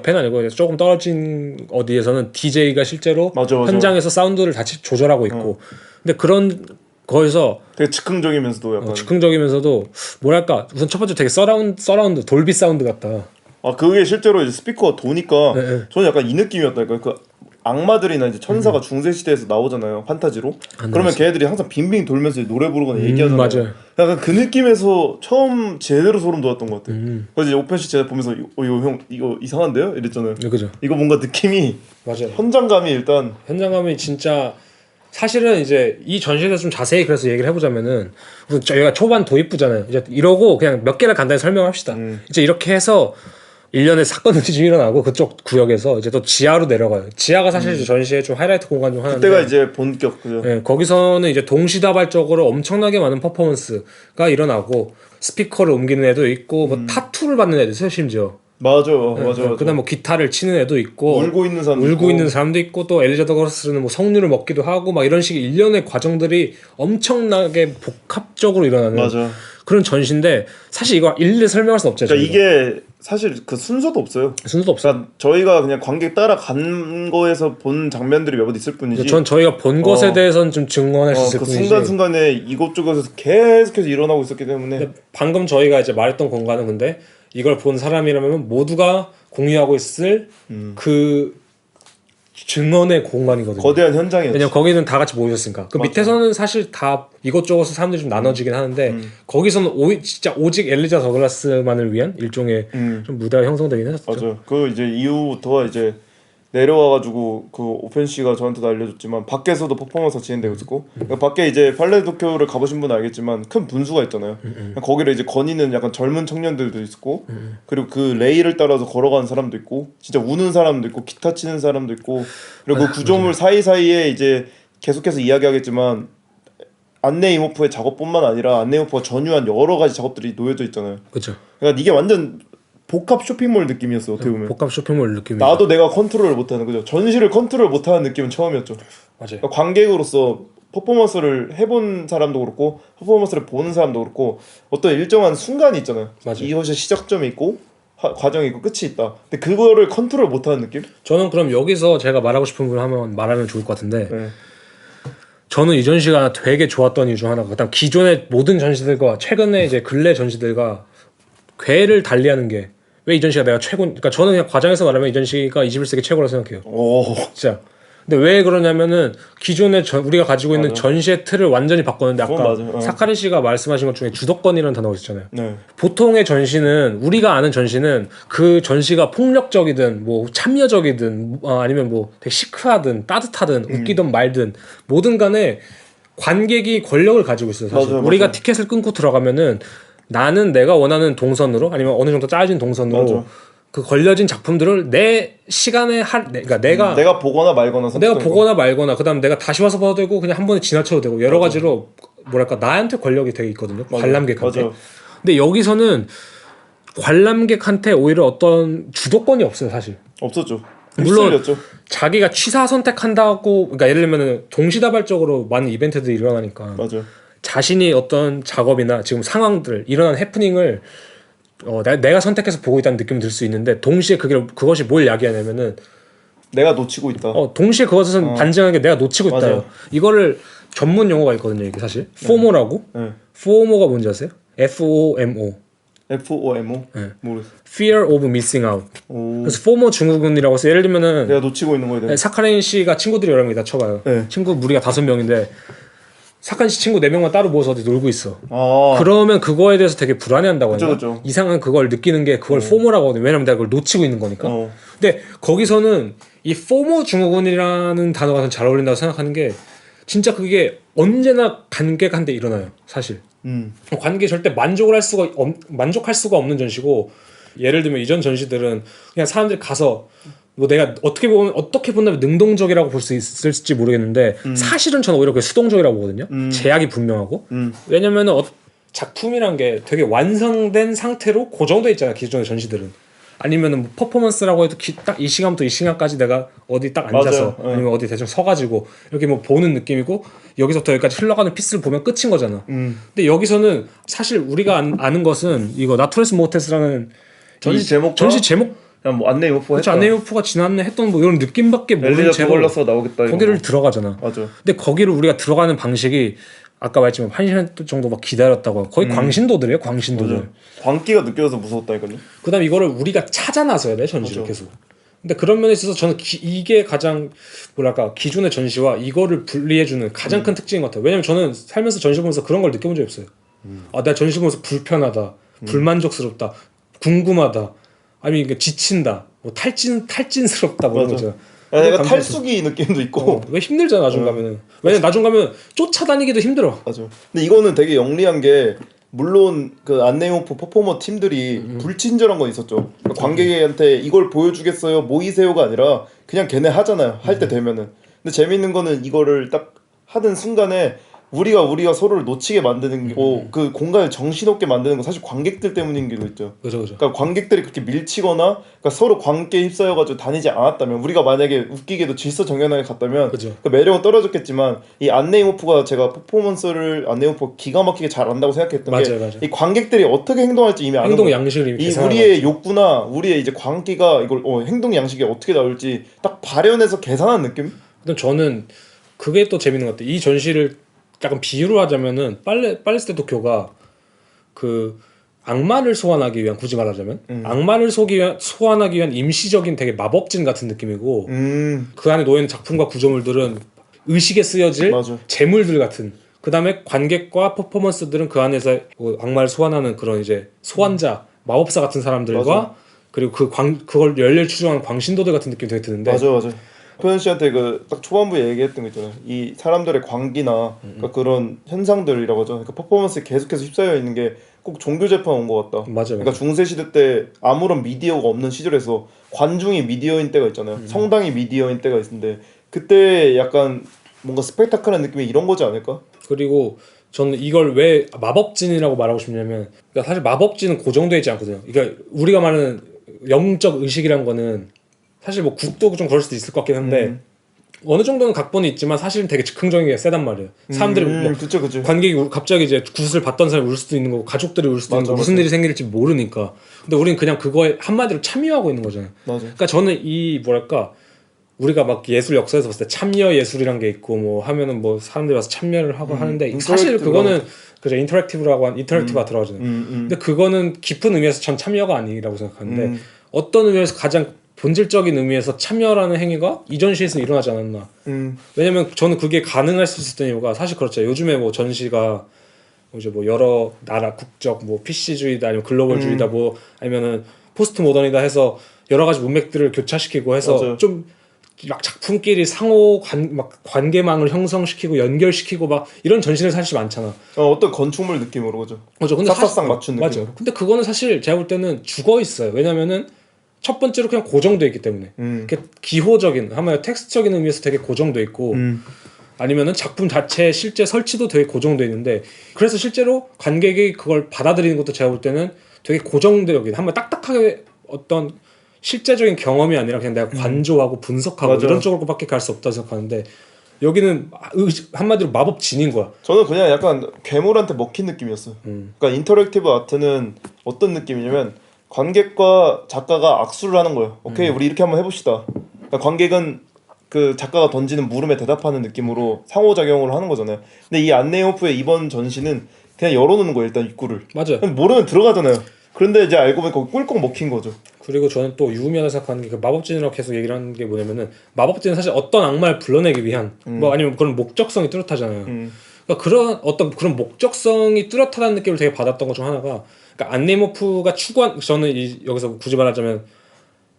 S3: 아니고 조금 떨어진 어디에서는 DJ가 실제로
S2: 맞아.
S3: 현장에서 사운드를 다 조절하고 있고 근데 그런 거기서
S2: 되게 즉흥적이면서도 약간
S3: 즉흥적이면서도 뭐랄까 우선 첫 번째 되게 서라운드 돌비 사운드 같다.
S2: 그게 실제로 이제 스피커가 도니까
S3: 네.
S2: 저는 약간 이 느낌이었다니까. 그 악마들이나 이제 천사가 중세 시대에서 나오잖아요. 판타지로. 그러면 걔네들이 항상 빙빙 돌면서 노래 부르거나 얘기하잖아요.
S3: 맞아요.
S2: 약간 그 느낌에서 처음 제대로 소름 돋았던 것 같아요. 그래서 이제 오펜 씨 제가 보면서 이거 형 이거 이상한데요? 이랬잖아요.
S3: 그죠.
S2: 이거 뭔가 느낌이
S3: 맞아요.
S2: 현장감이 일단
S3: 현장감이 진짜 사실은 이제 이 전시에 대해서 좀 자세히 그래서 얘기를 해보자면은 우선 저희가 초반 도입부잖아요. 이제 이러고 그냥 몇 개를 간단히 설명합시다. 이제 이렇게 해서 1년에 사건들이 좀 일어나고 그쪽 구역에서 이제 또 지하로 내려가요. 지하가 사실 이제 전시의 좀 하이라이트 공간 중 하나인데
S2: 그때가 이제 본격 그죠.
S3: 네, 거기서는 이제 동시다발적으로 엄청나게 많은 퍼포먼스가 일어나고 스피커를 옮기는 애도 있고 뭐 타투를 받는 애도 있어요 심지어.
S2: 맞아.
S3: 그다음 뭐 기타를 치는 애도 있고
S2: 울고 있는 사람도
S3: 있고 또 엘리자 더글라스는 뭐 석류를 먹기도 하고 막 이런 식의 일련의 과정들이 엄청나게 복합적으로 일어나는
S2: 맞아.
S3: 그런 전시인데 사실 이거 일일이 설명할 수 없죠.
S2: 그러니까 이게 사실 그 순서도 없어요.
S3: 없어요.
S2: 저희가 그냥 관객 따라간 거에서 본 장면들이 몇 번 있을 뿐이지.
S3: 전 저희가 본 것에 대해서는 좀 증언할 수 있을
S2: 그
S3: 뿐이지.
S2: 순간순간에 이것저것에서 계속해서 일어나고 있었기 때문에.
S3: 방금 저희가 이제 말했던 공간은 근데 이걸 본 사람이라면 모두가 공유하고 있을 그 증언의 공간이거든요.
S2: 거대한 현장이었죠.
S3: 왜냐면 거기는 다 같이 모이셨으니까. 그
S2: 맞아.
S3: 밑에서는 사실 다 이것저것 사람들이 좀 나눠지긴 하는데 거기서는 진짜 오직 엘리자 더글라스만을 위한 일종의 좀 무대가 형성되긴 했었죠.
S2: 맞아요. 그 이제 이후부터 이제 내려와가지고 그 오펜 씨가 저한테도 알려줬지만 밖에서도 퍼포먼스가 진행되고 있었고 그러니까 밖에 이제 팔레 도쿄를 가보신 분은 알겠지만 큰 분수가 있잖아요. 거기를 이제 거니는 약간 젊은 청년들도 있었고 그리고 그 레일을 따라서 걸어가는 사람도 있고 진짜 우는 사람도 있고 기타 치는 사람도 있고 그리고 그 구조물 사이사이에 이제 계속해서 이야기하겠지만 안내 이모프의 작업뿐만 아니라 안내 이모프가 전유한 여러 가지 작업들이 놓여져 있잖아요.
S3: 그렇죠.
S2: 그러니까 이게 완전 복합 쇼핑몰 느낌이었어 어떻게 보면.
S3: 복합 쇼핑몰 느낌이.
S2: 나도 내가 컨트롤을 못하는 거죠. 전시를 컨트롤 못하는 느낌은 처음이었죠.
S3: 맞아요.
S2: 그러니까 관객으로서 퍼포먼스를 해본 사람도 그렇고 퍼포먼스를 보는 사람도 그렇고 어떤 일정한 순간이 있잖아요.
S3: 맞아요.
S2: 이것이 시작점이 있고 과정이 있고 끝이 있다. 근데 그거를 컨트롤 못하는 느낌?
S3: 저는 그럼 여기서 제가 말하고 싶은 걸 한번 말하면 좋을 것 같은데
S2: 네.
S3: 저는 이 전시가 되게 좋았던 이유 중 하나가 일단 기존의 모든 전시들과 최근에 이제 근래 전시들과 궤를 달리하는 게 왜 이 전시가 내가 최고 그러니까 저는 그냥 과장해서 말하면 이 전시가 21세기 최고라고 생각해요.
S2: 오.
S3: 진짜. 근데 왜 그러냐면은 기존에 우리가 가지고 있는
S2: 맞아.
S3: 전시의 틀을 완전히 바꿨는데
S2: 그건
S3: 아까
S2: 맞아요.
S3: 사카리 씨가 말씀하신 것 중에 주도권이라는 단어가 있었잖아요.
S2: 네.
S3: 보통의 전시는 우리가 아는 전시는 그 전시가 폭력적이든 뭐 참여적이든 아니면 뭐 되게 시크하든 따뜻하든 웃기든 말든 뭐든 간에 관객이 권력을 가지고 있어요. 사실
S2: 맞아요,
S3: 우리가
S2: 맞아요.
S3: 티켓을 끊고 들어가면은 나는 내가 원하는 동선으로 아니면 어느 정도 짜진 동선으로
S2: 맞아.
S3: 그 걸려진 작품들을 내 시간에 그러니까
S2: 내가 보거나 말거나
S3: 내가
S2: 선택하는
S3: 보거나 말거나 그다음 내가 다시 와서 봐도 되고 그냥 한 번에 지나쳐도 되고 여러 가지로 뭐랄까 나한테 권력이 되게 있거든요.
S2: 맞아요.
S3: 관람객한테.
S2: 맞아요.
S3: 근데 여기서는 관람객한테 오히려 어떤 주도권이 없어요, 사실.
S2: 없었죠.
S3: 물론
S2: 휩쓸렸죠.
S3: 자기가 취사 선택한다고 그러니까 예를 들면은 동시다발적으로 많은 이벤트들이 일어나니까
S2: 맞아요.
S3: 자신이 어떤 작업이나 지금 상황들 일어난 해프닝을 내가 선택해서 보고 있다는 느낌이 들 수 있는데 동시에 그것이 뭘 야기하냐면은
S2: 내가 놓치고 있다.
S3: 동시에 그것은 반증하는 게 내가 놓치고 있다.
S2: 맞아요.
S3: 이거를 전문 용어가 있거든요. 이게 사실 FOMO라고.
S2: 네.
S3: FOMO가 뭔지 아세요? FOMO.
S2: FOMO?
S3: 네.
S2: 모르겠어.
S3: Fear of Missing Out.
S2: 오.
S3: 그래서 FOMO 증후군이라고 해서 예를 들면은
S2: 내가 놓치고 있는 거에 대해.
S3: 사카린 씨가 친구들이 여러 명이다 쳐봐요.
S2: 네.
S3: 친구 무리가 5명인데 사카린 씨 친구 4명만 따로 모여서 어디 놀고 있어.
S2: 아.
S3: 그러면 그거에 대해서 되게 불안해한다고 하니까
S2: 그쵸.
S3: 이상한 그걸 느끼는 게 그걸 FOMO라고 하거든요. 왜냐면 내가 그걸 놓치고 있는 거니까. 근데 거기서는 이 FOMO 증후군이라는 단어가 더 잘 어울린다고 생각하는 게 진짜 그게 언제나 관객한테 일어나요. 사실. 관객이 절대 만족할 수가 없는 전시고 예를 들면 이전 전시들은 그냥 사람들이 가서 뭐 내가 어떻게 본다면 능동적이라고 볼 수 있을지 모르겠는데 사실은 저는 오히려 그게 수동적이라고 보거든요. 제약이 분명하고 왜냐면은 작품이란 게 되게 완성된 상태로 고정돼 있잖아요. 기존의 전시들은 아니면은 뭐 퍼포먼스라고 해도 딱 이 시간부터 이 시간까지 내가 어디 딱 앉아서
S2: 맞아요.
S3: 아니면 어디 대충 서가지고 이렇게 뭐 보는 느낌이고 여기서부터 여기까지 흘러가는 피스를 보면 끝인 거잖아. 근데 여기서는 사실 우리가 아는 것은 이거 나투레스 모테스라는 전시 제목
S2: 그냥 뭐 안내 요포
S3: 그렇죠.
S2: 했다.
S3: 안내 요포가 지났네 했던 뭐 이런 느낌밖에 모르는
S2: 엘리자
S3: 채로
S2: 두벌러스가 나오겠다.
S3: 거기를 들어가잖아.
S2: 맞아.
S3: 근데 거기를 우리가 들어가는 방식이 아까 말했지만 1시간 정도 막 기다렸다고 하고 거의 광신도들이에요. 광신도들.
S2: 맞아. 광기가 느껴져서 무서웠다니까요.
S3: 그다음 이거를 우리가 찾아 나서야 돼 전시를
S2: 맞아.
S3: 계속. 근데 그런 면에 있어서 저는 이게 가장 뭐랄까 기존의 전시와 이거를 분리해주는 가장 큰 특징인 것 같아요. 왜냐면 저는 살면서 전시 보면서 그런 걸 느껴본 적이 없어요. 내가 전시 보면서 불편하다, 불만족스럽다, 궁금하다, 아니면 이게 지친다, 뭐 탈진스럽다 뭐 이런
S2: 맞아.
S3: 거죠.
S2: 내가 탈수기 느낌도 있고.
S3: 왜 힘들잖아 나중 가면은. 왜냐면 나중 가면 쫓아다니기도 힘들어.
S2: 맞아. 근데 이거는 되게 영리한 게 물론 그 안내용포 퍼포머 팀들이 불친절한 건 있었죠. 그러니까 관객한테 이걸 보여주겠어요 모이세요가 아니라 그냥 걔네 하잖아요. 할 때 되면은. 근데 재밌는 거는 이거를 딱 하는 순간에 우리가 서로를 놓치게 만드는 거고 그 공간을 정신없게 만드는 건 사실 관객들 때문인 게도 있죠.
S3: 그죠.
S2: 그러니까 관객들이 그렇게 밀치거나 그러니까 서로 관계에 휩싸여가지고 다니지 않았다면 우리가 만약에 웃기게도 질서정연하게 갔다면
S3: 그죠.
S2: 그 매력은 떨어졌겠지만 이 안네이모프가 제가 퍼포먼스를 안네이모프 기가 막히게 잘한다고 생각했던
S3: 맞아요.
S2: 게 이 관객들이 어떻게 행동할지 이미 아는
S3: 행동
S2: 거예요.
S3: 양식을 이미
S2: 이
S3: 계산하고
S2: 우리의 욕구나 우리의 이제 광기가 이걸 행동 양식이 어떻게 나올지 딱 발현해서 계산한 느낌?
S3: 근데 저는 그게 또 재밌는 것 같아요. 이 전시를 약간 비유로 하자면은 팔레스테 도쿄가 그 악마를 소환하기 위한 굳이 말하자면 악마를 소환하기 위한 임시적인 되게 마법진 같은 느낌이고 그 안에 놓여있는 작품과 구조물들은 의식에 쓰여질
S2: 맞아.
S3: 재물들 같은 그 다음에 관객과 퍼포먼스들은 그 안에서 뭐 악마를 소환하는 그런 이제 소환자 마법사 같은 사람들과
S2: 맞아.
S3: 그리고 그걸 열렬 추종하는 광신도들 같은 느낌이 되게 드는데
S2: 맞아. 표현 씨한테 그 딱 초반부에 얘기했던 거 있잖아요. 이 사람들의 광기나 그러니까 그런 현상들이라고 하죠. 그러니까 퍼포먼스에 계속해서 휩싸여 있는 게 꼭 종교 재판 온 것 같다.
S3: 맞아요.
S2: 그러니까 중세 시대 때 아무런 미디어가 없는 시절에서 관중이 미디어인 때가 있잖아요. 성당이 미디어인 때가 있는데 그때 약간 뭔가 스펙타클한 느낌이 이런 거지 않을까?
S3: 그리고 저는 이걸 왜 마법진이라고 말하고 싶냐면 그러니까 사실 마법진은 고정되어 있지 않거든요. 그러니까 우리가 말하는 영적 의식이란 거는 사실 뭐 국도 좀 그럴 수도 있을 것 같긴 한데 어느 정도는 각본이 있지만 사실은 되게 즉흥적인 게 세단 말이에요. 사람들이 뭐
S2: 그쵸.
S3: 관객이 갑자기 이제 굿을 봤던 사람이 울 수도 있는 거고 가족들이 울 수도 있는 거고 무슨 일이 생길지 모르니까. 근데 우리는 그냥 그거에 한마디로 참여하고 있는 거잖아요. 그러니까 저는 이 뭐랄까 우리가 막 예술 역사에서 봤을 때 참여 예술이란 게 있고 뭐 하면은 뭐 사람들이 와서 참여를 하고 하는데 사실 그거는 그죠 인터랙티브라고 한 인터랙티브가 들어가잖아요. 근데 그거는 깊은 의미에서 전 참여가 아니라고 생각하는데 어떤 의미에서 가장 본질적인 의미에서 참여라는 행위가 이 전시에서 일어나지 않았나. 왜냐면 저는 그게 가능할 수 있었던 이유가 사실 그렇죠. 요즘에 뭐 전시가 이제 뭐 여러 나라 국적 뭐 PC주의다 아니면 글로벌주의다 뭐 아니면은 포스트 모던이다 해서 여러 가지 문맥들을 교차시키고 해서
S2: 맞아요.
S3: 좀 막 작품끼리 상호 관계망을 형성시키고 연결시키고 막 이런 전시들 사실 많잖아.
S2: 어떤 건축물 느낌으로 그죠.
S3: 맞아. 근데
S2: 싹싹싹 맞춘 느낌.
S3: 맞아. 근데 그거는 사실 제가 볼 때는 죽어 있어요. 왜냐면은 첫 번째로 그냥 고정돼 있기 때문에. 기호적인 한마디로 텍스트적인 의미에서 되게 고정돼 있고 아니면은 작품 자체 실제 설치도 되게 고정돼 있는데 그래서 실제로 관객이 그걸 받아들이는 것도 제가 볼 때는 되게 고정되어 있는 한번 딱딱하게 어떤 실제적인 경험이 아니라 그냥 내가 관조하고 분석하고
S2: 맞아.
S3: 이런 쪽으로밖에 갈 수 없다고 생각하는데 여기는 한마디로 마법 진인 거야.
S2: 저는 그냥 약간 괴물한테 먹힌 느낌이었어요. 그러니까 인터랙티브 아트는 어떤 느낌이냐면 관객과 작가가 악수를 하는 거예요. 오케이 우리 이렇게 한번 해봅시다. 그러니까 관객은 그 작가가 던지는 물음에 대답하는 느낌으로 상호작용을 하는 거잖아요. 근데 이 안네오프의 이번 전시는 그냥 열어놓는 거예요. 일단 입구를.
S3: 맞아요.
S2: 모르면 들어가잖아요. 그런데 이제 알고 보니까 꿀꺽 먹힌 거죠.
S3: 그리고 저는 또 유의미하다 생각하는 게 그 마법진이라고 계속 얘기를 하는 게 뭐냐면은 마법진은 사실 어떤 악마를 불러내기 위한 뭐 아니면 그런 목적성이 뚜렷하잖아요. 그러니까 그런 어떤 그런 목적성이 뚜렷하다는 느낌을 되게 받았던 것 중 하나가 그러니까 안네모프가 추구한 저는 여기서 굳이 말하자면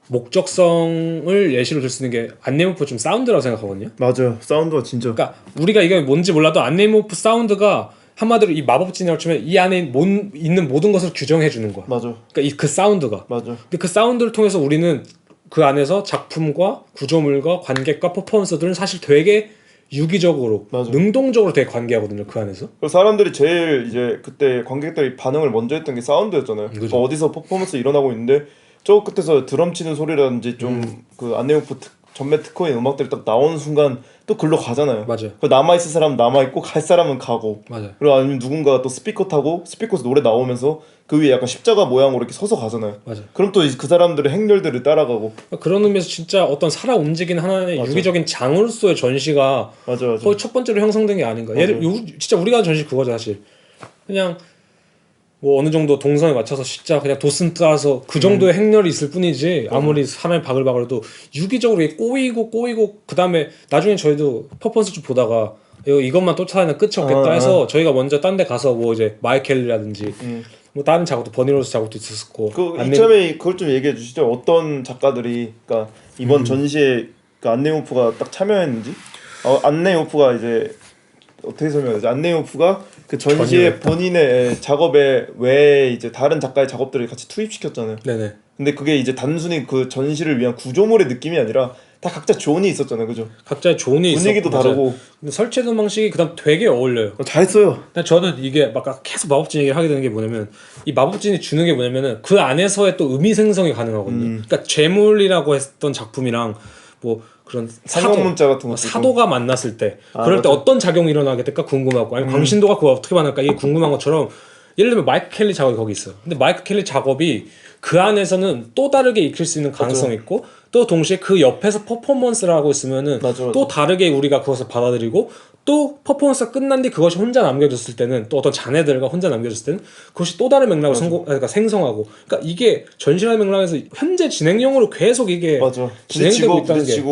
S3: 목적성을 예시로 들 수 있는 게 안네모프 좀 사운드라고 생각하거든요.
S2: 맞아요. 사운드가 진짜.
S3: 그러니까 우리가 이게 뭔지 몰라도 안네모프 사운드가 한마디로 이 마법진이라고 치면 이 안에 있는 모든 것을 규정해 주는 거야.
S2: 맞아.
S3: 그러니까 그 사운드가.
S2: 맞아.
S3: 근데 그 사운드를 통해서 우리는 그 안에서 작품과 구조물과 관객과 퍼포먼스들은 사실 되게 유기적으로,
S2: 맞아.
S3: 능동적으로 되게 관계하거든요. 그 안에서.
S2: 사람들이 제일 이제 그때 관객들이 반응을 먼저 했던 게 사운드였잖아요.
S3: 그죠.
S2: 어디서 퍼포먼스 일어나고 있는데 저 끝에서 드럼 치는 소리라든지 좀 그 안네오프 전매 특허인 음악들이 딱 나오는 순간 또 글로 가잖아요.
S3: 맞아요.
S2: 그 남아있을 사람은 남아있고 갈 사람은 가고.
S3: 맞아요.
S2: 그리고 아니면 누군가가 또 스피커 타고 스피커에서 노래 나오면서 그 위에 약간 십자가 모양으로 이렇게 서서 가잖아요.
S3: 맞아요.
S2: 그럼 또 그 사람들의 행렬들을 따라가고.
S3: 그러니까 그런 의미에서 진짜 어떤 살아 움직이는 하나의
S2: 맞아.
S3: 유기적인 장으로서의 전시가
S2: 맞아.
S3: 거의 첫 번째로 형성된 게 아닌가. 진짜 우리가 하는 전시 그거죠 사실. 그냥 뭐 어느 정도 동선에 맞춰서 진짜 그냥 도슨 따라서 그 정도의 행렬이 있을 뿐이지 아무리 사람이 바글바글해도 유기적으로 이게 꼬이고 그 다음에 나중에 저희도 퍼포먼스 좀 보다가 이것만 쫓아다니면 끝이 없겠다 해서 저희가 먼저 딴 데 가서 뭐 이제 마이켈리라든지 뭐 다른 작업도 버니로스 작업도 있었고
S2: 이참에 그걸 좀 얘기해 주시죠. 어떤 작가들이 그러니까 이번 전시에 그 안네오프가 딱 참여했는지. 안네오프가 이제 어떻게 설명하지? 안네오프가 그 전시에 본인의 작업에 외에 이제 다른 작가의 작업들을 같이 투입시켰잖아요.
S3: 네네.
S2: 근데 그게 이제 단순히 그 전시를 위한 구조물의 느낌이 아니라 다 각자 존이 있었잖아요, 그죠?
S3: 각자의 존이
S2: 분위기도
S3: 있었고,
S2: 다르고.
S3: 근데 설치해둔 방식이 그다음 되게 어울려요.
S2: 잘했어요.
S3: 근데 저는 이게 막 계속 마법진 얘기를 하게 되는 게 뭐냐면 이 마법진이 주는 게 뭐냐면은 그 안에서의 또 의미 생성이 가능하거든요. 그러니까 재물이라고 했던 작품이랑 뭐 그런
S2: 상형문자 같은 거
S3: 사도가 만났을 때 그럴 때
S2: 맞아.
S3: 어떤 작용이 일어나게 될까 궁금하고 아니 광신도가 그거 어떻게 만날까 이게 궁금한 것처럼 예를 들면 마이크 켈리 작업이 거기 있어요. 근데 마이크 켈리 작업이 그 안에서는 또 다르게 익힐 수 있는 가능성이 있고 또 동시에 그 옆에서 퍼포먼스를 하고 있으면은 또 다르게 우리가 그것을 받아들이고 또 퍼포먼스가 끝난 뒤 그것이 혼자 남겨졌을 때는 또 어떤 자네들과 혼자 남겨졌을 때는 그것이 또 다른 맥락을 그러니까 생성하고 그러니까 이게 전시라는 맥락에서 현재 진행형으로 계속 이게 진행되고 있다는 게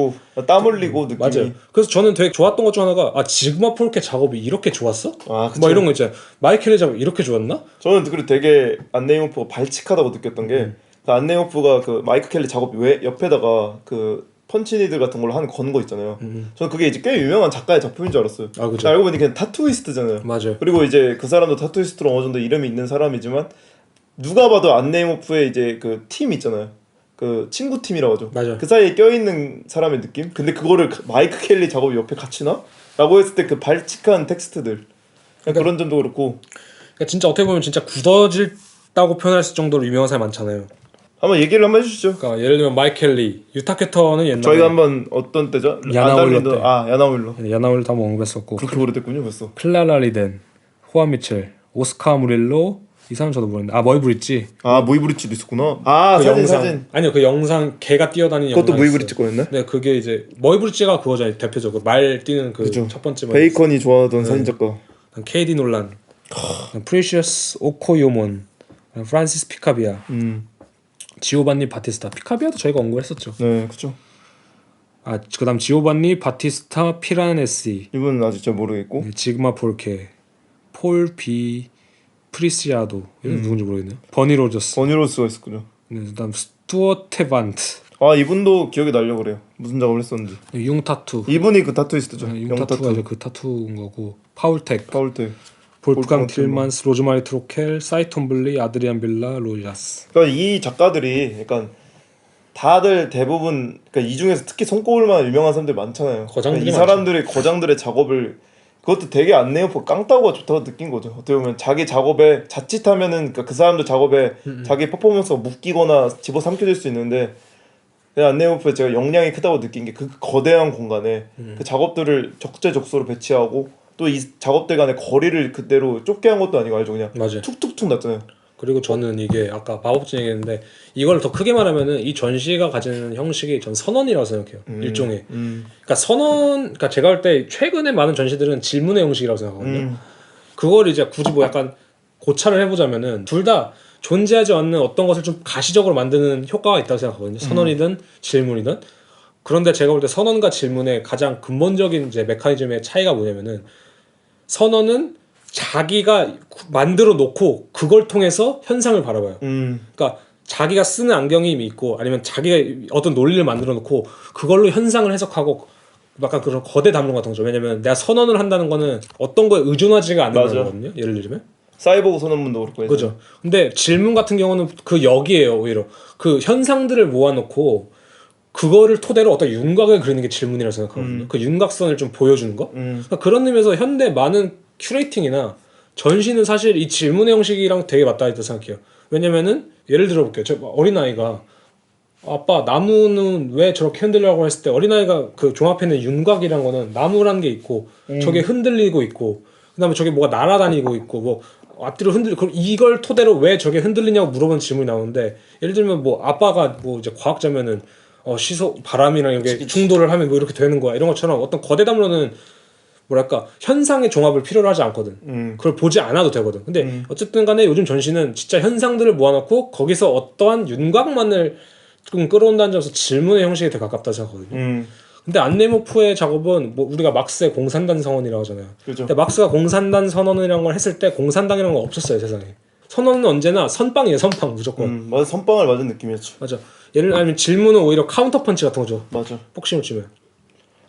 S2: 땀 흘리고 느낌이
S3: 맞아요. 그래서 저는 되게 좋았던 것 중 하나가 지그마 폴케 작업이 이렇게 좋았어? 뭐 이런 거 있잖아요. 마이켈의 작업이 이렇게 좋았나?
S2: 저는 그리고 되게 안네오프가 발칙하다고 느꼈던 게 안네오프가 그 마이크 켈리 작업 옆에다가 그 펀치니들 같은 걸로 하는 건 거 있잖아요. 저는 그게 이제 꽤 유명한 작가의 작품인 줄 알았어요.
S3: 그쵸.
S2: 알고 보니 그냥 타투이스트잖아요.
S3: 맞아요.
S2: 그리고 이제 그 사람도 타투이스트로 어느 정도 이름이 있는 사람이지만 누가 봐도 안네모프의 이제 그 팀 있잖아요. 그 친구 팀이라고 하죠.
S3: 맞아요.
S2: 그 사이에 껴있는 사람의 느낌? 근데 그거를 마이크 켈리 작업이 옆에 같이 나? 라고 했을 때 그 발칙한 텍스트들 그런 점도 그렇고
S3: 그러니까 진짜 어떻게 보면 진짜 굳어질다고 표현할 수 정도로 유명한 사람이 많잖아요.
S2: 한번 얘기를 한번 해주시죠.
S3: 그러니까 예를 들면 마이켈리, 유타 캐터는 옛날에
S2: 저희가 한번 어떤 때죠?
S3: 야나 윌러 때.
S2: 야나 윌러.
S3: 야나울도 한번 언급했었고
S2: 그렇게 오래됐군요 벌써.
S3: 클라라 리덴, 호안 미첼, 오스카 무릴로 이 사람 저도 모르는데 모이 브릿지.
S2: 모이 브릿지도 있었구나.
S3: 그
S2: 사진
S3: 영상
S2: 사진.
S3: 아니요 그 영상 개가 뛰어다니는
S2: 그것도
S3: 영상
S2: 모이
S3: 있어요.
S2: 브릿지 거였나?
S3: 네 그게 이제 모이 브릿지가 그거잖아요 대표적으로 말 뛰는 그
S2: 그죠.
S3: 첫 번째
S2: 베이컨이 좋아하던 사진 작가.
S3: KD 놀란, 프리셔스 오코요몬, 프란시스 피카비아, 지오반니 바티스타. 피카비아도 저희가 언급했었죠.
S2: 네, 그렇죠.
S3: 그다음 지오반니 바티스타 피라네시,
S2: 이분은 아직 잘 모르겠고.
S3: 지그마 폴케, 폴 비 프리시아도 이건 누군지 모르겠네요. 버니 로저스.
S2: 버니로스가 있었군요.
S3: 그다음 스투어트 반트.
S2: 이분도 기억이 나려 그래요. 무슨 작업을 했었는지.
S3: 융 타투.
S2: 이분이 그 타투이스트죠.
S3: 융 타투가 이제 그 타투인 거고. 파울텍.
S2: 파울텍.
S3: 볼프강 틸만스, 로즈마리 트로켈, 사이톤 블리, 아드리안 빌라, 로자스.
S2: 그러니까 이 작가들이 약간 다들 대부분 그러니까 이 중에서 특히 손꼽을만한 유명한 사람들 많잖아요.
S3: 거장들이
S2: 이 사람들이 거장들의 작업을 그것도 되게 안내어프 깡따구가 좋다고 느낀 거죠. 어떻게 보면 자기 작업에 자칫하면은 그러니까 그 사람들 작업에 자기 퍼포먼스가 묶이거나 집어삼켜질 수 있는데 안내어프에 제가 역량이 크다고 느낀 게 그 거대한 공간에 그 작업들을 적재적소로 배치하고 또 이 작업들 간의 거리를 그대로 좁게 한 것도 아니고 아주 그냥
S3: 맞아요.
S2: 툭툭툭 났잖아요.
S3: 그리고 저는 이게 아까 마법진 얘기했는데 이걸 더 크게 말하면은 이 전시가 가지는 형식이 전 선언이라고 생각해요. 일종의. 그러니까 그러니까 제가 볼 때 최근에 많은 전시들은 질문의 형식이라고 생각하거든요. 그걸 이제 굳이 뭐 약간 고찰을 해보자면은 둘 다 존재하지 않는 어떤 것을 좀 가시적으로 만드는 효과가 있다고 생각하거든요. 선언이든 질문이든. 그런데 제가 볼 때 선언과 질문의 가장 근본적인 이제 메커니즘의 차이가 뭐냐면은 선언은 자기가 만들어 놓고 그걸 통해서 현상을 바라봐요. 그러니까 자기가 쓰는 안경이 있고 아니면 자기가 어떤 논리를 만들어 놓고 그걸로 현상을 해석하고 약간 그런 거대 담론 같은 거죠. 왜냐면 내가 선언을 한다는 거는 어떤 거에 의존하지가 않는 거거든요. 예를 들면
S2: 사이보그 선언문도 그렇고
S3: 그죠. 근데 질문 같은 경우는 그 역이에요. 오히려 그 현상들을 모아놓고 그거를 토대로 어떤 윤곽을 그리는 게 질문이라고 생각하거든요. 그 윤곽선을 좀 보여주는 거. 그러니까 그런 의미에서 현대 많은 큐레이팅이나 전시는 사실 이 질문의 형식이랑 되게 맞닿아 있다고 생각해요. 왜냐면은 예를 들어볼게요. 저 어린아이가 아빠 나무는 왜 저렇게 흔들려고 했을 때 어린아이가 그 종합해 있는 윤곽이란 거는 나무라는 게 있고 저게 흔들리고 있고 그다음에 저게 뭐가 날아다니고 있고 뭐 앞뒤로 그럼 이걸 토대로 왜 저게 흔들리냐고 물어보는 질문이 나오는데 예를 들면 뭐 아빠가 뭐 이제 과학자면은 시속 바람이랑 이게 충돌을 하면 뭐 이렇게 되는 거야 이런 것처럼 어떤 거대 담론은 뭐랄까 현상의 종합을 필요로 하지 않거든. 그걸 보지 않아도 되거든. 근데 어쨌든 간에 요즘 전시는 진짜 현상들을 모아놓고 거기서 어떠한 윤곽만을 좀 끌어온다는 점에서 질문의 형식에 되게 가깝다고 생각하거든요. 근데 안네모프의 작업은 뭐 우리가 막스의 공산당 선언이라고 하잖아요.
S2: 그렇죠.
S3: 근데 막스가 공산당 선언이라는 걸 했을 때 공산당이라는 건 없었어요 세상에. 선언은 언제나 선빵이에요 선빵 무조건.
S2: 맞아 선빵을 맞은 느낌이었죠.
S3: 맞아. 예를 들면 질문은 오히려 카운터 펀치 같은 거죠.
S2: 맞아.
S3: 복싱을 치면.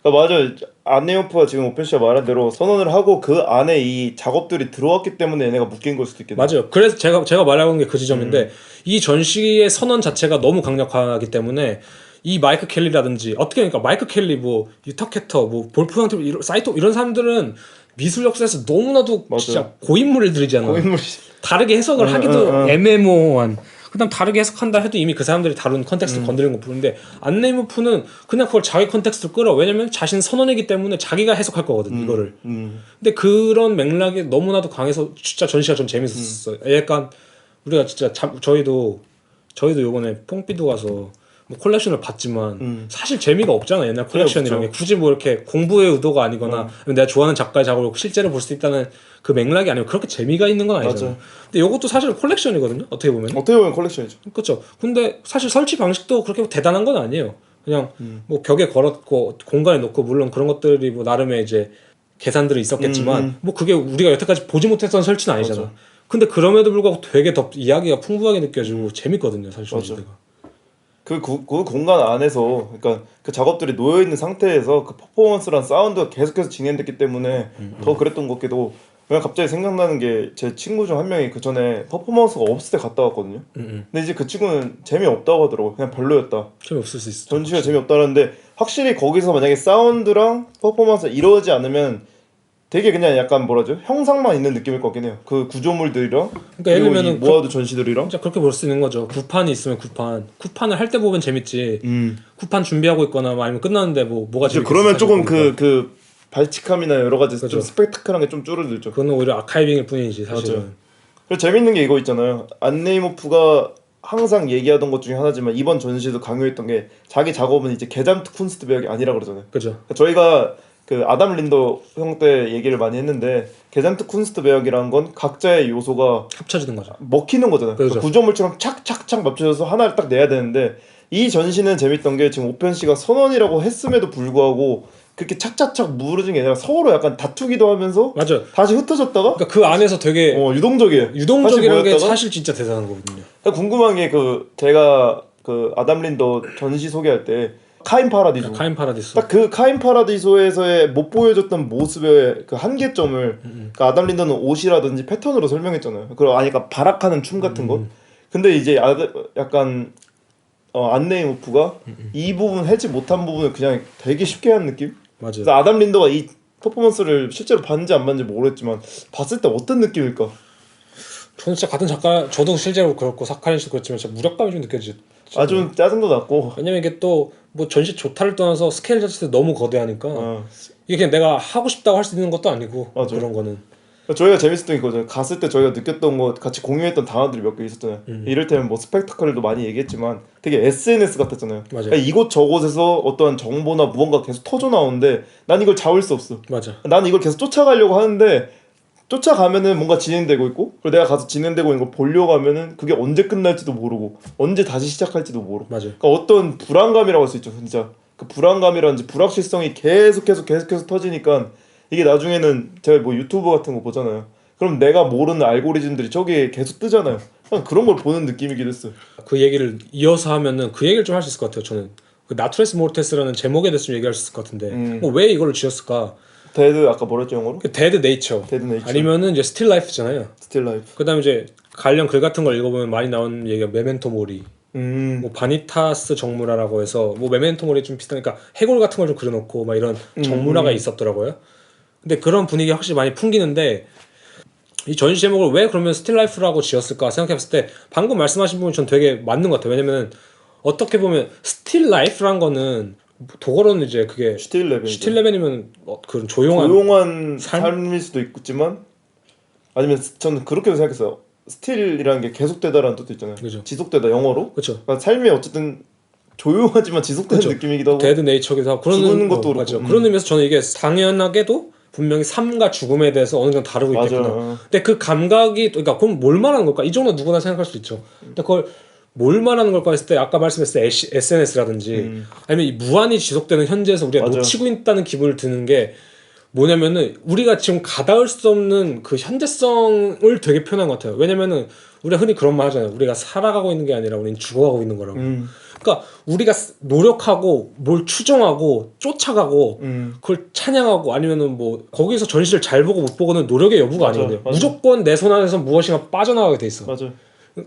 S2: 맞아. 안네오프가 지금 오펜 씨가 말한 대로 선언을 하고 그 안에 이 작업들이 들어왔기 때문에 얘네가 묶인 걸 수도 있겠네.
S3: 맞아요. 그래서 제가 말하는 게 그 지점인데 이 전시의 선언 자체가 너무 강력하기 때문에 이 마이크 켈리라든지 어떻게 그러니까 마이크 켈리 뭐 유타 캐터 뭐 볼프강 틸 사이토 이런 사람들은 미술 역사에서 너무나도
S2: 맞아요.
S3: 진짜 고인물들이잖아.
S2: 고인물이
S3: 다르게 해석을 하기도 애매모호한. 그다음 다르게 해석한다 해도 이미 그 사람들이 다룬 컨텍스트 건드리는 거 보는데 안네모프는 그냥 그걸 자기 컨텍스트로 끌어. 왜냐면 자신 선언이기 때문에 자기가 해석할 거거든 이거를. 근데 그런 맥락이 너무나도 강해서 진짜 전시가 좀 재밌었어요. 약간 우리가 진짜 저희도 요번에 퐁피두 가서 뭐 콜렉션을 봤지만 사실 재미가 없잖아 옛날 콜렉션이란 게 굳이 뭐 이렇게 공부의 의도가 아니거나 내가 좋아하는 작가의 작업을 실제로 볼 수 있다는 그 맥락이 아니고 그렇게 재미가 있는 건 아니잖아.
S2: 맞아.
S3: 근데 이것도 사실 콜렉션이거든요. 어떻게 보면.
S2: 콜렉션이죠.
S3: 그렇죠. 근데 사실 설치 방식도 그렇게 대단한 건 아니에요. 그냥 뭐 벽에 걸었고 공간에 놓고 물론 그런 것들이 뭐 나름의 이제 계산들이 있었겠지만 뭐 그게 우리가 여태까지 보지 못했던 설치는 아니잖아.
S2: 맞아.
S3: 근데 그럼에도 불구하고 되게 더 이야기가 풍부하게 느껴지고 재밌거든요. 사실 전시가.
S2: 그 공간 안에서 그러니까 그 작업들이 놓여 있는 상태에서 그 퍼포먼스랑 사운드가 계속해서 진행됐기 때문에 더 그랬던 것 같기도. 그냥 갑자기 생각나는 게 제 친구 중 한 명이 그 전에 퍼포먼스가 없을 때 갔다 왔거든요. 근데 이제 그 친구는 재미없다고 하더라고. 그냥 별로였다.
S3: 재미없을 수 있어.
S2: 전시가 재미없다는데 확실히 거기서 만약에 사운드랑 퍼포먼스가 이루어지지 않으면 되게 그냥 약간 뭐라죠? 형상만 있는 느낌일 것 같긴 해요. 그 구조물들이랑
S3: 그러니까 예를
S2: 그리고 이
S3: 들면은
S2: 모아두 전시들이랑
S3: 진짜 그렇게 볼 수 있는 거죠. 구판이 있으면 구판을 할 때 보면 재밌지. 구판 준비하고 있거나 뭐 아니면 끝났는데 뭐가
S2: 그쵸,
S3: 재밌겠어.
S2: 그러면
S3: 사실
S2: 조금
S3: 보니까.
S2: 그 발칙함이나 여러 가지 좀
S3: 그죠.
S2: 스펙타클한 게 좀 줄어들죠.
S3: 그거는 오히려 아카이빙일 뿐이지 사실은.
S2: 맞아요. 그리고 재밌는 게 이거 있잖아요. 안네이모프가 항상 얘기하던 것 중에 하나지만 이번 전시도 강요했던 게 자기 작업은 이제 게잠트 쿤스트 배역이 아니라 그러잖아요.
S3: 그죠.
S2: 저희가 그 아담 린더 형 때 얘기를 많이 했는데 게잠트 쿤스트 배역이라는 건 각자의 요소가
S3: 합쳐지는 거죠.
S2: 먹히는 거잖아요.
S3: 그렇죠.
S2: 그러니까 구조물처럼 착착착 맞춰져서 하나를 딱 내야 되는데 이 전시는 재밌던 게 지금 오편 씨가 선언이라고 했음에도 불구하고 그렇게 착착착 무너진 게 아니라 서로 약간 다투기도 하면서
S3: 맞아.
S2: 다시 흩어졌다가
S3: 그러니까 그 안에서 되게
S2: 유동적이에요.
S3: 유동적이라는 게
S2: 다시 모였다가
S3: 사실 진짜 대단한 거거든요.
S2: 궁금한 게 그 제가 그 아담 린더 전시 소개할 때 카인 파라디소
S3: 카인 파라디스.
S2: 딱 그 카인 파라디소에서의 못 보여줬던 모습의 그 한계점을 그러니까 아담 린더는 옷이라든지 패턴으로 설명했잖아요. 그리고 아니까 발악하는 춤 같은 것. 근데 이제 약간 안네이모프가 이 부분 해지 못한 부분을 그냥 되게 쉽게 한 느낌?
S3: 맞아요.
S2: 그래서 아담 린더가 이 퍼포먼스를 실제로 봤는지 안 봤는지 모르겠지만 봤을 때 어떤 느낌일까?
S3: 저는 진짜 같은 작가, 저도 실제로 그렇고 사카린 씨도 그렇지만 진짜 무력감이 좀 느껴지죠.
S2: 좀 짜증도 났고
S3: 왜냐면 이게 또 뭐 전시 좋다를 떠나서 스케일 자체도 너무 거대하니까 이게 그냥 내가 하고 싶다고 할 수 있는 것도 아니고
S2: 맞아.
S3: 그런 거는
S2: 저희가 재밌었던 게 이거죠. 갔을 때 저희가 느꼈던 거 같이 공유했던 단어들이 몇 개 있었잖아요. 이를테면 뭐 스펙타클도 많이 얘기했지만 되게 SNS 같았잖아요.
S3: 맞아요.
S2: 그러니까 이곳 저곳에서 어떠한 정보나 무언가 계속 터져 나오는데 난 이걸 잡을 수 없어.
S3: 맞아.
S2: 난 이걸 계속 쫓아가려고 하는데 쫓아가면은 뭔가 진행되고 있고 그리고 내가 가서 진행되고 있는 걸 보려고 하면은 그게 언제 끝날지도 모르고 언제 다시 시작할지도 모르고
S3: 맞아요.
S2: 그러니까 어떤 불안감이라고 할 수 있죠. 진짜 그 불안감이라든지 불확실성이 계속해서 터지니까 이게 나중에는 제가 뭐 유튜브 같은 거 보잖아요. 그럼 내가 모르는 알고리즘들이 저기에 계속 뜨잖아요. 그냥 그런 걸 보는 느낌이기도 했어요.
S3: 그 얘기를 이어서 하면은 그 얘기를 좀 할 수 있을 것 같아요. 저는 그 나투레스 모르테스라는 제목에 대해서 좀 얘기할 수 있을 것 같은데 뭐 왜 이걸 지었을까?
S2: 데드 아까 뭐랬죠 영어로?
S3: 데드 네이처.
S2: 데드 네이처.
S3: 아니면은 이제 스틸 라이프잖아요.
S2: 스틸 라이프.
S3: 그다음에 이제 관련 글 같은 걸 읽어보면 많이 나오는 얘기가 메멘토 모리. 뭐 바니타스 정문화라고 해서 뭐 메멘토 모리 좀 비슷하니까 해골 같은 걸 좀 그려놓고 막 이런 정문화가 있었더라고요. 근데 그런 분위기 확실히 많이 풍기는데 이 전시 제목을 왜 그러면 스틸 라이프라고 지었을까 생각해봤을 때 방금 말씀하신 부분이 전 되게 맞는 것 같아요. 왜냐면은 어떻게 보면 스틸 라이프란 거는 독어로는 이제 그게
S2: 슈틸 레벤.
S3: 슈틸 레벤이면 그런 조용한
S2: 삶일 수도 있지만 아니면 저는 그렇게도 생각했어요. 스틸이라는 게 계속되다라는 뜻도 있잖아요.
S3: 그죠.
S2: 지속되다 영어로.
S3: 그렇죠.
S2: 그러니까 삶이 어쨌든 조용하지만 지속되는
S3: 그쵸.
S2: 느낌이기도 하고.
S3: 데드 네이처기도 하고 그런
S2: 죽는 것도 그렇고.
S3: 맞죠. 그런 의미에서 저는 이게 당연하게도 분명히 삶과 죽음에 대해서 어느 정도 다루고
S2: 맞아.
S3: 있겠구나. 근데 그 감각이 그러니까 그럼 뭘 말하는 걸까? 이 정도 누구나 생각할 수 있죠. 근데 그걸 뭘 말하는 걸까 했을 때 아까 말씀했을 때 SNS라든지 아니면 이 무한히 지속되는 현재에서 우리가
S2: 맞아.
S3: 놓치고 있다는 기분을 드는 게 뭐냐면은 우리가 지금 가닿을 수 없는 그 현재성을 되게 표현한 것 같아요. 왜냐면은 우리가 흔히 그런 말 하잖아요. 우리가 살아가고 있는 게 아니라 우리는 죽어가고 있는 거라고. 그러니까 우리가 노력하고 뭘 추정하고 쫓아가고 그걸 찬양하고 아니면은 뭐 거기서 전시를 잘 보고 못 보고는 노력의 여부가
S2: 맞아,
S3: 아니거든요.
S2: 맞아.
S3: 무조건 내 손 안에서 무엇인가 빠져나가게 돼 있어.
S2: 맞아.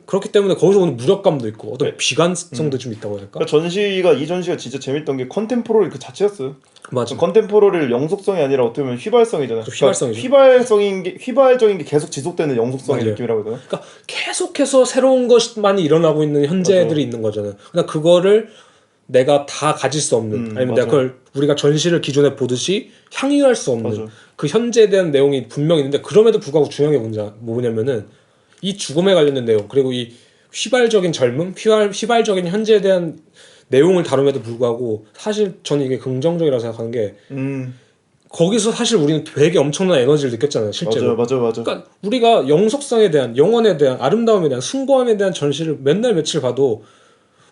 S3: 그렇기 때문에 거기서 오는 무력감도 있고 어떤 비관성도 좀 있다고 해야 될까?
S2: 그러니까 이 전시가 진짜 재밌던 게 컨템포러리 그 자체였어요.
S3: 맞아.
S2: 컨템포러리를 영속성이 아니라 어떻게 보면 휘발성이잖아요.
S3: 휘발성이죠.
S2: 휘발적인 게 계속 지속되는 영속성의
S3: 맞아요.
S2: 느낌이라고 해야 되나?
S3: 그러니까 계속해서 새로운 것만이 일어나고 있는 현재들이 있는 거잖아요. 그러니까 그거를 내가 다 가질 수 없는 아니면
S2: 맞아.
S3: 내가 그걸 우리가 전시를 기존에 보듯이 향유할 수 없는
S2: 맞아.
S3: 그 현재에 대한 내용이 분명히 있는데 그럼에도 불구하고 중요한 게 뭐냐면은 이 죽음에 관련된 내용 그리고 이 휘발적인 젊음, 휘발적인 현재에 대한 내용을 다룸에도 불구하고 사실 저는 이게 긍정적이라고 생각하는 게 거기서 사실 우리는 되게 엄청난 에너지를 느꼈잖아요, 실제로.
S2: 맞아.
S3: 그러니까 우리가 영속성에 대한, 영혼에 대한, 아름다움에 대한, 숭고함에 대한 전시를 맨날 며칠 봐도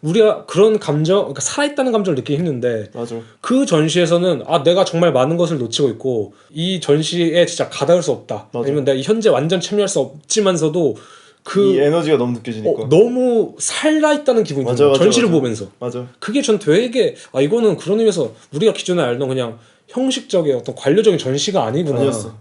S3: 우리가 그런 감정, 그러니까 살아있다는 감정을 느끼기 힘든데
S2: 맞아.
S3: 그 전시에서는 내가 정말 많은 것을 놓치고 있고 이 전시에 진짜 가닿을 수 없다.
S2: 맞아.
S3: 아니면 내가 이 현재 완전 참여할 수 없지만서도
S2: 이 에너지가 너무 느껴지니까.
S3: 너무 살아있다는 기분이
S2: 맞아,
S3: 들어요.
S2: 맞아,
S3: 전시를
S2: 맞아.
S3: 보면서.
S2: 맞아.
S3: 그게 전 되게 이거는 그런 의미에서 우리가 기존에 알던 그냥 형식적인 어떤 관료적인 전시가 아니구나.
S2: 아니었어.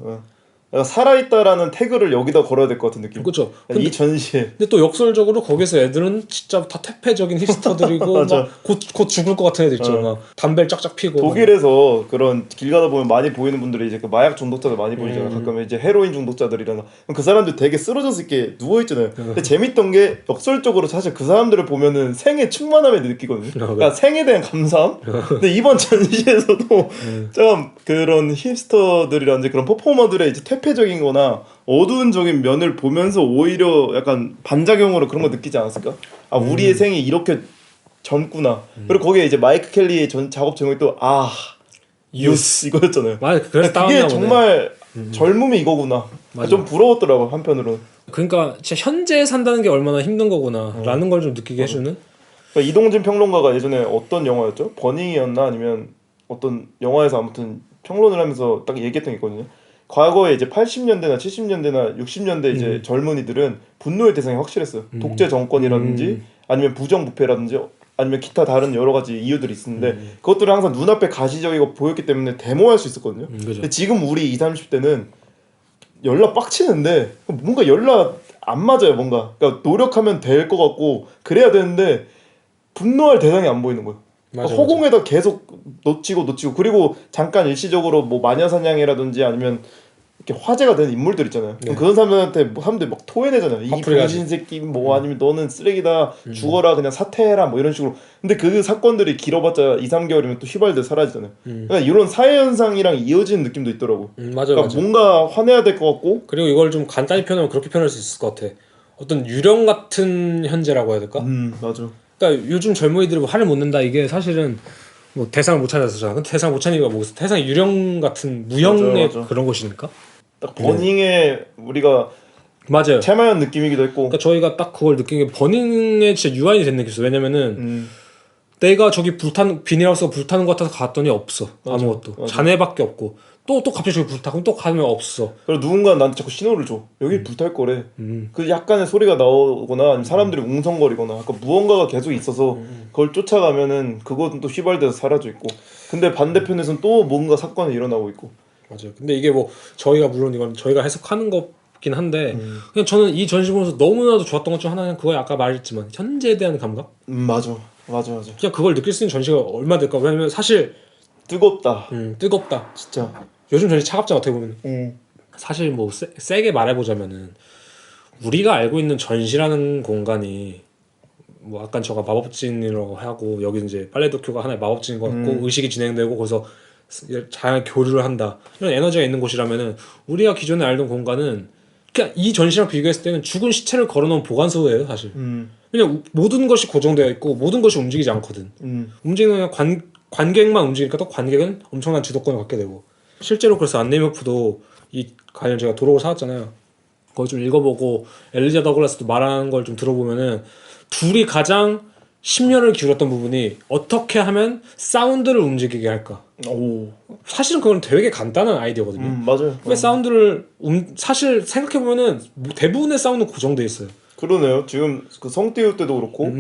S2: 약간 살아있다라는 태그를 여기다 걸어야 될 것 같은 느낌.
S3: 그렇죠.
S2: 이 전시에.
S3: 근데 또 역설적으로 거기서 애들은 진짜 다 퇴폐적인 힙스터들이고
S2: 맞아.
S3: 막 곧 죽을 것 같은 애들 있죠. 막 담배를 쫙쫙 피고.
S2: 독일에서 그런 길 가다 보면 많이 보이는 분들이 이제 그 마약 중독자들 많이 보이잖아요. 가끔 이제 헤로인 중독자들이라나. 그럼 그 사람들 되게 쓰러져서 이렇게 누워 있잖아요. 근데 재밌던 게 역설적으로 사실 그 사람들을 보면은 생에 충만함을 느끼거든요. 그러니까 생에 대한 감사함. 근데 이번 전시에서도 좀 그런 힙스터들이라든지 그런 퍼포머들의 이제 퇴폐적인거나 어두운적인 면을 보면서 오히려 약간 반작용으로 그런 거 느끼지 않았을까? 아 우리의 생이 이렇게 젊구나. 그리고 거기에 이제 마이크 켈리의 작업 제목이 또 유스 이거였잖아요.
S3: 맞아. 그래서
S2: 그게 정말 젊음이 이거구나.
S3: 맞아.
S2: 좀 부러웠더라고 한편으로는.
S3: 그러니까 진짜 현재에 산다는 게 얼마나 힘든 거구나라는 걸 좀 느끼게 해주는.
S2: 그러니까 이동진 평론가가 예전에 어떤 영화였죠? 버닝이었나 아니면 어떤 영화에서 아무튼 평론을 하면서 딱 얘기했던 게 있거든요. 과거에 이제 80년대나 70년대나 60년대 이제 젊은이들은 분노의 대상이 확실했어요. 독재 정권이라든지 아니면 부정부패라든지 아니면 기타 다른 여러 가지 이유들이 있었는데 그것들은 항상 눈앞에 가시적이고 보였기 때문에 데모할 수 있었거든요. 근데 지금 우리 20, 30대는 연락 빡치는데 뭔가 연락 안 맞아요. 뭔가 그러니까 노력하면 될 것 같고 그래야 되는데 분노할 대상이 안 보이는 거예요.
S3: 맞아,
S2: 허공에다 계속 놓치고 그리고 잠깐 일시적으로 뭐 마녀사냥이라든지 아니면 이렇게 화제가 되는 인물들 있잖아요. 그럼 그런 사람들한테 뭐 사람들이 막 토해내잖아요. 이 병신 새끼 뭐 아니면 너는 쓰레기다 죽어라 그냥 사퇴해라 뭐 이런 식으로. 근데 그 사건들이 길어봤자 2, 3개월이면 또 휘발돼 사라지잖아요. 그러니까 이런 사회 현상이랑 이어지는 느낌도 있더라고.
S3: 맞아,
S2: 그러니까
S3: 맞아.
S2: 뭔가 화내야 될 것 같고.
S3: 그리고 이걸 좀 간단히 표현하면 그렇게 표현할 수 있을 것 같아. 어떤 유령 같은 현재라고 해야 될까?
S2: 맞아.
S3: 그러니까 요즘 젊은이들이 뭐 화를 못 낸다 이게 사실은 뭐 대상을 못 찾아서잖아. 근데 대상을 못 찾는 이유가 뭐겠어? 대상이 유령 같은 무형의
S2: 맞아.
S3: 그런 것이니까.
S2: 딱 버닝에 우리가
S3: 맞아요.
S2: 체마한 느낌이기도 했고.
S3: 그러니까 저희가 딱 그걸 느낀 게 버닝에 진짜 유한이 된 느낌이었어. 왜냐면은 내가 저기 비닐하우스가 불타는 것 같아서 갔더니 없어.
S2: 맞아.
S3: 아무것도.
S2: 맞아.
S3: 자네밖에 없고. 또 갑자기 저기 불타고 또 가면 없어.
S2: 그리고 누군가 나한테 자꾸 신호를 줘. 여기 불탈 거래. 그 약간의 소리가 나오거나 아니면 사람들이 웅성거리거나 약간 무언가가 계속 있어서 그걸 쫓아가면은 그것은 또 휘발돼서 사라져 있고. 근데 반대편에서는 또 뭔가 사건이 일어나고 있고.
S3: 맞아요. 근데 이게 뭐 저희가 물론 이건 저희가 해석하는 거긴 한데 그냥 저는 이 전시 보면서 너무나도 좋았던 것 중 하나는 그거 아까 말했지만 현재에 대한 감각?
S2: 맞아.
S3: 그냥 그걸 느낄 수 있는 전시가 얼마 될까? 왜냐면 사실
S2: 뜨겁다.
S3: 뜨겁다.
S2: 진짜.
S3: 요즘 전시 차갑잖아 어떻게 보면. 사실 뭐 세게 말해보자면은 우리가 알고 있는 전시라는 공간이 뭐 아까 저가 마법진이라고 하고 여기 이제 빨래 도쿄가 하나의 마법진인 것 같고 의식이 진행되고 거기서 다양한 교류를 한다 이런 에너지가 있는 곳이라면은 우리가 기존에 알던 공간은 그냥 이 전시랑 비교했을 때는 죽은 시체를 걸어놓은 보관소예요 사실. 왜냐면 모든 것이 고정되어 있고 모든 것이 움직이지 않거든. 움직이는 그냥 관객만 움직이니까 또 관객은 엄청난 주도권을 갖게 되고 실제로 그래서 안네이머프도 이 관련 제가 도록을 사왔잖아요. 그거 좀 읽어보고 엘리자 더글라스도 말하는 걸 좀 들어보면은 둘이 가장 심려를 기울였던 부분이 어떻게 하면 사운드를 움직이게 할까.
S2: 오.
S3: 사실은 그건 되게 간단한 아이디어거든요.
S2: 맞아요.
S3: 왜 사운드를 사실 생각해보면은 대부분의 사운드는 고정돼 있어요.
S2: 그러네요. 지금 그 성띄우 때도 그렇고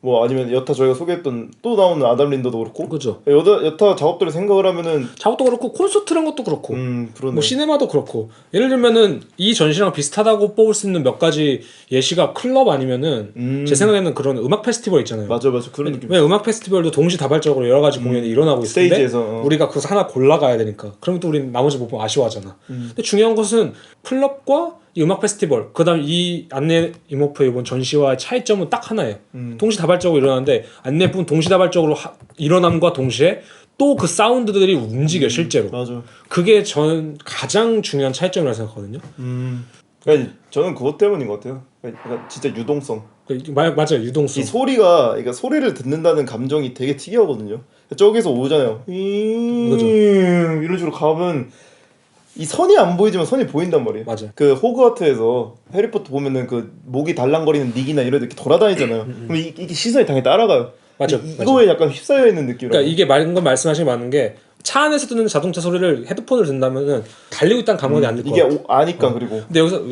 S2: 뭐 아니면 여타 저희가 소개했던 또 나오는 아담 린더도 그렇고
S3: 그죠.
S2: 여타 작업들을 생각을 하면은
S3: 작업도 그렇고 콘서트란 것도 그렇고
S2: 그러네.
S3: 뭐 시네마도 그렇고 예를 들면은 이 전시랑 비슷하다고 뽑을 수 있는 몇 가지 예시가 클럽 아니면은 제 생각에는 그런 음악 페스티벌 있잖아요.
S2: 맞아 그런 느낌.
S3: 왜 음악 페스티벌도 동시다발적으로 여러 가지 공연이 일어나고 있을 때
S2: 스테이지에서
S3: 우리가 그것을 하나 골라가야 되니까 그러면 또 우리는 나머지 못 보면 아쉬워하잖아. 근데 중요한 것은 클럽과 이 음악 페스티벌 그다음 이 안내 이모프의 이번 전시와의 차이점은 딱 하나예요. 동시다발적으로 일어나는데 안내뿐 동시다발적으로 일어남과 동시에 또 그 사운드들이 움직여 실제로.
S2: 맞아.
S3: 그게 전 가장 중요한 차이점이라고 생각하거든요.
S2: 그러니까 저는 그것 때문인 것 같아요. 그러니까 진짜 유동성.
S3: 맞아요 유동성.
S2: 이 소리가 그러니까 소리를 듣는다는 감정이 되게 특이하거든요. 저기서 오잖아요. 이런 식으로 가면 이 선이 안 보이지만 선이 보인단 말이에요.
S3: 맞아.
S2: 그 호그와트에서 해리포터 보면은 그 목이 달랑거리는 닉이나 이런 데 이렇게 돌아다니잖아요. 그럼 이게 시선이 당연히 따라가요.
S3: 맞아.
S2: 이거에 약간 휩싸여 있는 느낌이라.
S3: 그러니까 이게 건 말씀하신 게 맞는 게 차 안에서 듣는 자동차 소리를 헤드폰을 듣는다면은 달리고 있다는 감각이 안 들 것
S2: 이게
S3: 같아.
S2: 아니까 그리고
S3: 근데 여기서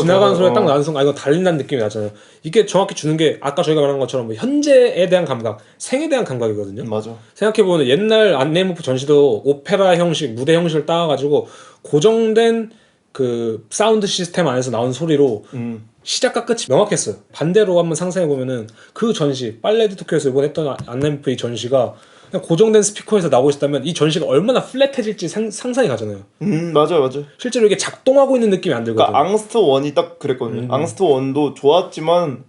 S2: 지나가는
S3: 소리가 딱
S2: 거.
S3: 나는 순간 이거 달린다는 느낌이 나잖아요. 이게 정확히 주는 게 아까 저희가 말한 것처럼 뭐 현재에 대한 감각, 생에 대한 감각이거든요.
S2: 맞아.
S3: 생각해보면 옛날 안내무프 전시도 오페라 형식, 무대 형식을 따와가지고 고정된 그 사운드 시스템 안에서 나온 소리로 시작과 끝이 명확했어요. 반대로 한번 상상해보면은 그 전시, 빨레드 토쿄에서 이번에 했던 안내무프 이 전시가 그냥 고정된 스피커에서 나오고 있다면 이 전시가 얼마나 플랫해질지 상상이 가잖아요.
S2: 맞아.
S3: 실제로 이게 작동하고 있는 느낌이 안 들거든.
S2: 그러니까 앙스트 1이 딱 그랬거든요. 앙스트 1도 좋았지만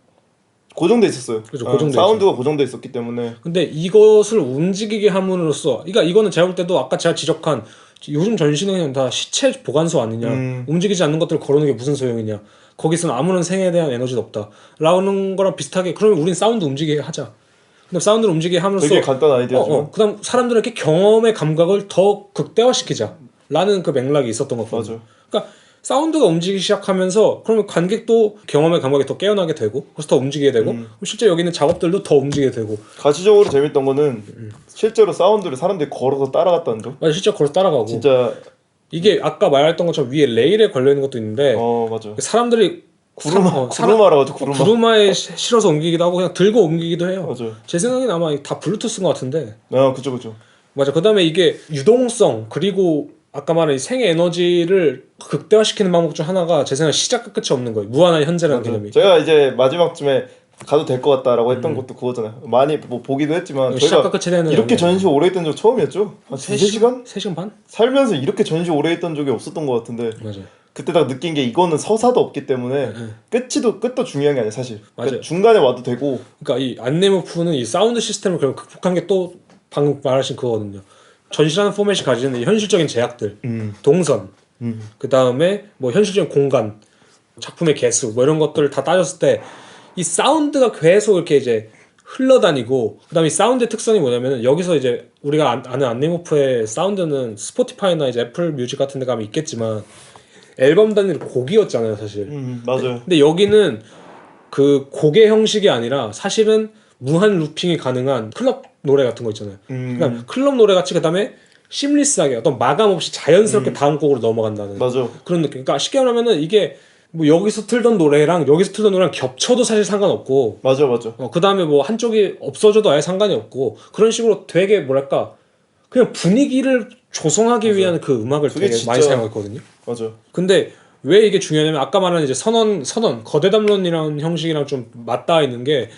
S2: 고정돼 있었어요.
S3: 그렇죠, 고정돼
S2: 사운드가 고정돼 있었기 때문에.
S3: 근데 이것을 움직이게 함으로써, 그러니까 이거는 제가 볼 때도 아까 제가 지적한 요즘 전시는 그냥 다 시체 보관소 아니냐, 움직이지 않는 것들을 걸어놓은 게 무슨 소용이냐, 거기서는 아무런 생에 대한 에너지도 없다 라는 거랑 비슷하게, 그러면 우린 사운드 움직이게 하자. 근데 사운드를 움직이게 함으로써
S2: 되게 간단한 아이디어죠.
S3: 그다음 사람들에게 경험의 감각을 더 극대화시키자 라는 그 맥락이 있었던 것 같거든요.
S2: 맞아.
S3: 그러니까 사운드가 움직이기 시작하면서 그러면 관객도 경험의 감각이 더 깨어나게 되고, 그래서 더 움직이게 되고, 그럼 실제 여기 있는 작업들도 더 움직이게 되고.
S2: 가시적으로 재밌던 거는 실제로 사운드를 사람들이 걸어서 따라갔다는 점.
S3: 맞아, 실제 걸어 따라가고.
S2: 진짜
S3: 이게 아까 말했던 것처럼 위에 레일에 걸려 있는 것도 있는데
S2: 맞아.
S3: 사람들이
S2: 구루마라고 하죠.
S3: 구루마에 실어서 옮기기도 하고 그냥 들고 옮기기도 해요.
S2: 맞아.
S3: 제 생각엔 아마 다 블루투스인 것 같은데.
S2: 그죠.
S3: 맞아. 그다음에 이게 유동성, 그리고 아까 말한 이 생의 에너지를 극대화시키는 방법 중 하나가 제 생각에 시작과 끝이 없는 거예요. 무한한 현재라는
S2: 맞아.
S3: 개념이.
S2: 제가 이제 마지막쯤에 가도 될 것 같다라고 했던 것도 그거잖아요. 많이 뭐 보기도 했지만
S3: 시작과
S2: 저희가
S3: 끝에 대한
S2: 이렇게
S3: 연결.
S2: 전시 오래 했던 적 처음이었죠. 한 3시간?
S3: 3시간 반?
S2: 살면서 이렇게 전시 오래 했던 적이 없었던 것 같은데
S3: 맞아.
S2: 그때 딱 느낀 게 이거는 서사도 없기 때문에 끝도 중요한 게 아니야 사실.
S3: 맞아요.
S2: 그러니까 중간에 와도 되고.
S3: 그러니까 이 안내무프는 이 사운드 시스템을 그럼 극복한 게 또 방금 말하신 그거거든요. 전시라는 포맷이 가지는 이 현실적인 제약들, 동선, 그 다음에 뭐 현실적인 공간, 작품의 개수, 뭐 이런 것들을 다 따졌을 때 이 사운드가 계속 이렇게 이제 흘러다니고, 그 다음에 이 사운드의 특성이 뭐냐면은 여기서 이제 우리가 아는 안내무프의 사운드는 스포티파이나 이제 애플 뮤직 같은 데 가면 있겠지만 앨범 단위로 곡이었잖아요, 사실.
S2: 맞아요.
S3: 근데 여기는 그 곡의 형식이 아니라 사실은 무한 루핑이 가능한 클럽 노래 같은 거 있잖아요. 그러니까 클럽 노래 같이 그다음에 심리스하게 어떤 마감 없이 자연스럽게 다음 곡으로 넘어간다는
S2: 맞아.
S3: 그런 느낌. 그러니까 쉽게 말하면은 이게 뭐 여기서 틀던 노래랑 여기서 틀던 노래랑 겹쳐도 사실 상관없고,
S2: 맞아.
S3: 그다음에 뭐 한쪽이 없어져도 아예 상관이 없고, 그런 식으로 되게 뭐랄까 그냥 분위기를 조성하기 위한 그 음악을
S2: 그게
S3: 되게
S2: 진짜-
S3: 많이 사용했거든요.
S2: 맞아.
S3: 근데 왜 이게 중요하냐면 아까 말한 이제 선언 거대 담론이라는 형식이랑 좀 맞닿아 있는 게,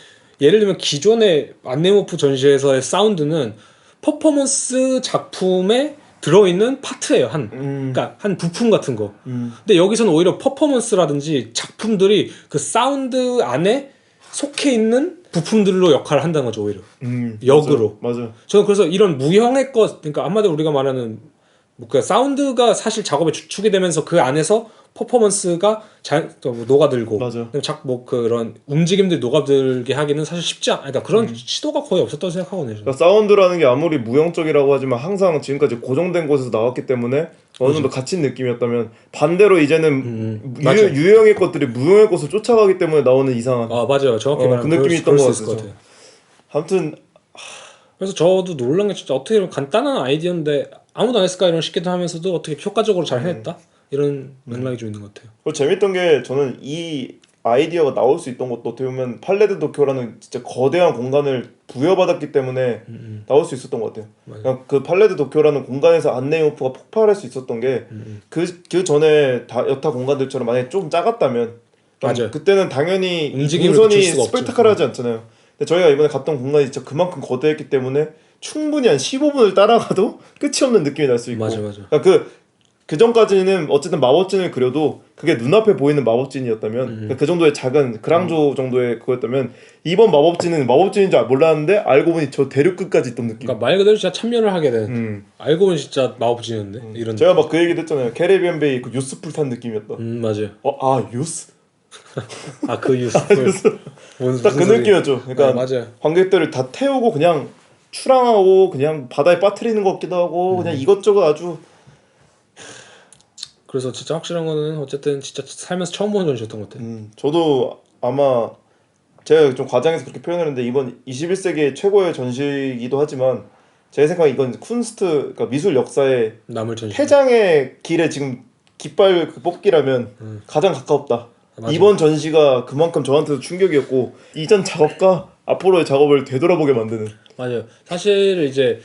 S3: 예를 들면 기존의 안내모프 전시에서의 사운드는 퍼포먼스 작품에 들어있는 파트예요. 그러니까 한 부품 같은 거. 근데 여기서는 오히려 퍼포먼스라든지 작품들이 그 사운드 안에 속해 있는 부품들로 역할을 한다는 거죠, 오히려. 역으로.
S2: 맞아.
S3: 저는 그래서 이런 무형의 것, 그러니까 한마디로 우리가 말하는 그 사운드가 사실 작업에 주축이 되면서 그 안에서 퍼포먼스가 뭐 녹아들고,
S2: 맞아.
S3: 뭐 그런 움직임들이 녹아들게 하기는 사실 쉽지 않아. 그러니까 그런 시도가 거의 없었다고 생각하거든요. 저는.
S2: 그러니까 사운드라는 게 아무리 무형적이라고 하지만 항상 지금까지 고정된 곳에서 나왔기 때문에 어느 정도 갇힌 느낌이었다면, 반대로 이제는
S3: 맞아.
S2: 유형의 것들이 무형의 것을 쫓아가기 때문에 나오는 이상한
S3: 맞아요. 정확히 말하면
S2: 그 느낌이 있던
S3: 그럴
S2: 것
S3: 수 있을
S2: 같아요. 아무튼
S3: 그래서 저도 놀란 게 진짜 어떻게 이런 간단한 아이디어인데 아무도 안 했을까 이런 싶기도 하면서도 어떻게 효과적으로 잘 해냈다 이런 맥락이 좀 있는 것 같아요.
S2: 그리고 재밌던 게, 저는 이 아이디어가 나올 수 있던 것도 어떻게 보면 팔레드 도쿄라는 진짜 거대한 공간을 부여받았기 때문에 나올 수 있었던 것 같아요. 그냥 그 팔레드 도쿄라는 공간에서 안내오프가 폭발할 수 있었던 게, 그 전에 여타 공간들처럼 만약에 좀 작았다면,
S3: 맞아요.
S2: 그때는 당연히
S3: 움직임을
S2: 동선이
S3: 느낄 수가 없죠.
S2: 스펙타클하지 않잖아요. 근데 저희가 이번에 갔던 공간이 진짜 그만큼 거대했기 때문에 충분히 한 15분을 따라가도 끝이 없는 느낌이 날 수 있고.
S3: 맞아.
S2: 그러니까 그 전까지는 어쨌든 마법진을 그려도 그게 눈앞에 보이는 마법진이었다면, 그러니까 그 정도의 작은 그랑조 정도의 그거였다면, 이번 마법진은 마법진인 줄 몰랐는데 알고 보니 저 대륙 끝까지 있던 느낌.
S3: 그러니까 말 그대로 진짜 참여를 하게 된. 알고 보니 진짜 마법진이었네. 이런.
S2: 제가 막 그 얘기도 했잖아요. 캐리비안 베이 그 유스풀 탄 느낌이었다.
S3: 맞아요.
S2: 유스?
S3: 그 유스.
S2: 딱 그 느낌이었죠. 그러니까
S3: 맞아요.
S2: 관객들을 다 태우고 그냥 출항하고 그냥 바다에 빠뜨리는 것 같기도 하고, 그냥 이것저것 아주.
S3: 그래서 진짜 확실한 거는 어쨌든 진짜 살면서 처음 보는 전시였던 것 같아요.
S2: 저도 아마 제가 좀 과장해서 그렇게 표현을 했는데, 이번 21세기의 최고의 전시이기도 하지만 제 생각에 이건 쿤스트 그러니까 미술 역사의
S3: 남을 전시.
S2: 퇴장의 길에 지금 깃발 그 뽑기라면 가장 가깝다.
S3: 맞아.
S2: 이번 전시가 그만큼 저한테도 충격이었고 이전 작업과 앞으로의 작업을 되돌아보게 만드는.
S3: 맞아요. 사실 이제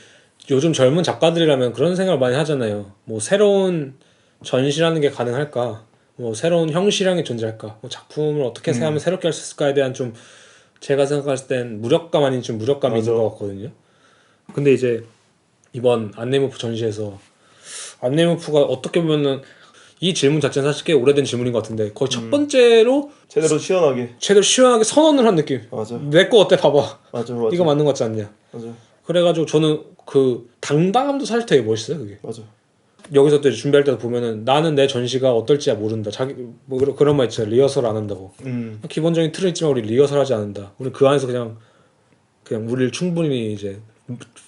S3: 요즘 젊은 작가들이라면 그런 생각을 많이 하잖아요. 뭐 새로운 전시라는 게 가능할까? 뭐 새로운 형식이라는 게 존재할까? 뭐 작품을 어떻게 하면 새롭게 할 수 있을까에 대한 좀 제가 생각했을 땐 무력감 아닌 좀 무력감이
S2: 맞아.
S3: 있는 것 같거든요. 근데 이제 이번 안네모프 전시에서 안네모프가 어떻게 보면은 이 질문 자체는 사실 꽤 오래된 질문인 것 같은데 거의 첫 번째로
S2: 제대로 시원하게.
S3: 제대로 시원하게 선언을 한 느낌.
S2: 맞아.
S3: 내 거 어때? 봐봐.
S2: 맞아.
S3: 이거 맞는 것 같지 않냐?
S2: 맞아.
S3: 그래가지고 저는 그 당당함도 사실 되게 멋있어요. 그게.
S2: 맞아.
S3: 여기서 또 준비할 때도 보면은 나는 내 전시가 어떨지야 모른다. 자기 뭐 그런 말 있잖아요. 리허설 안 한다고. 기본적인 틀은 있지만 우리 리허설하지 않는다. 우리 그 안에서 그냥 우리를 충분히 이제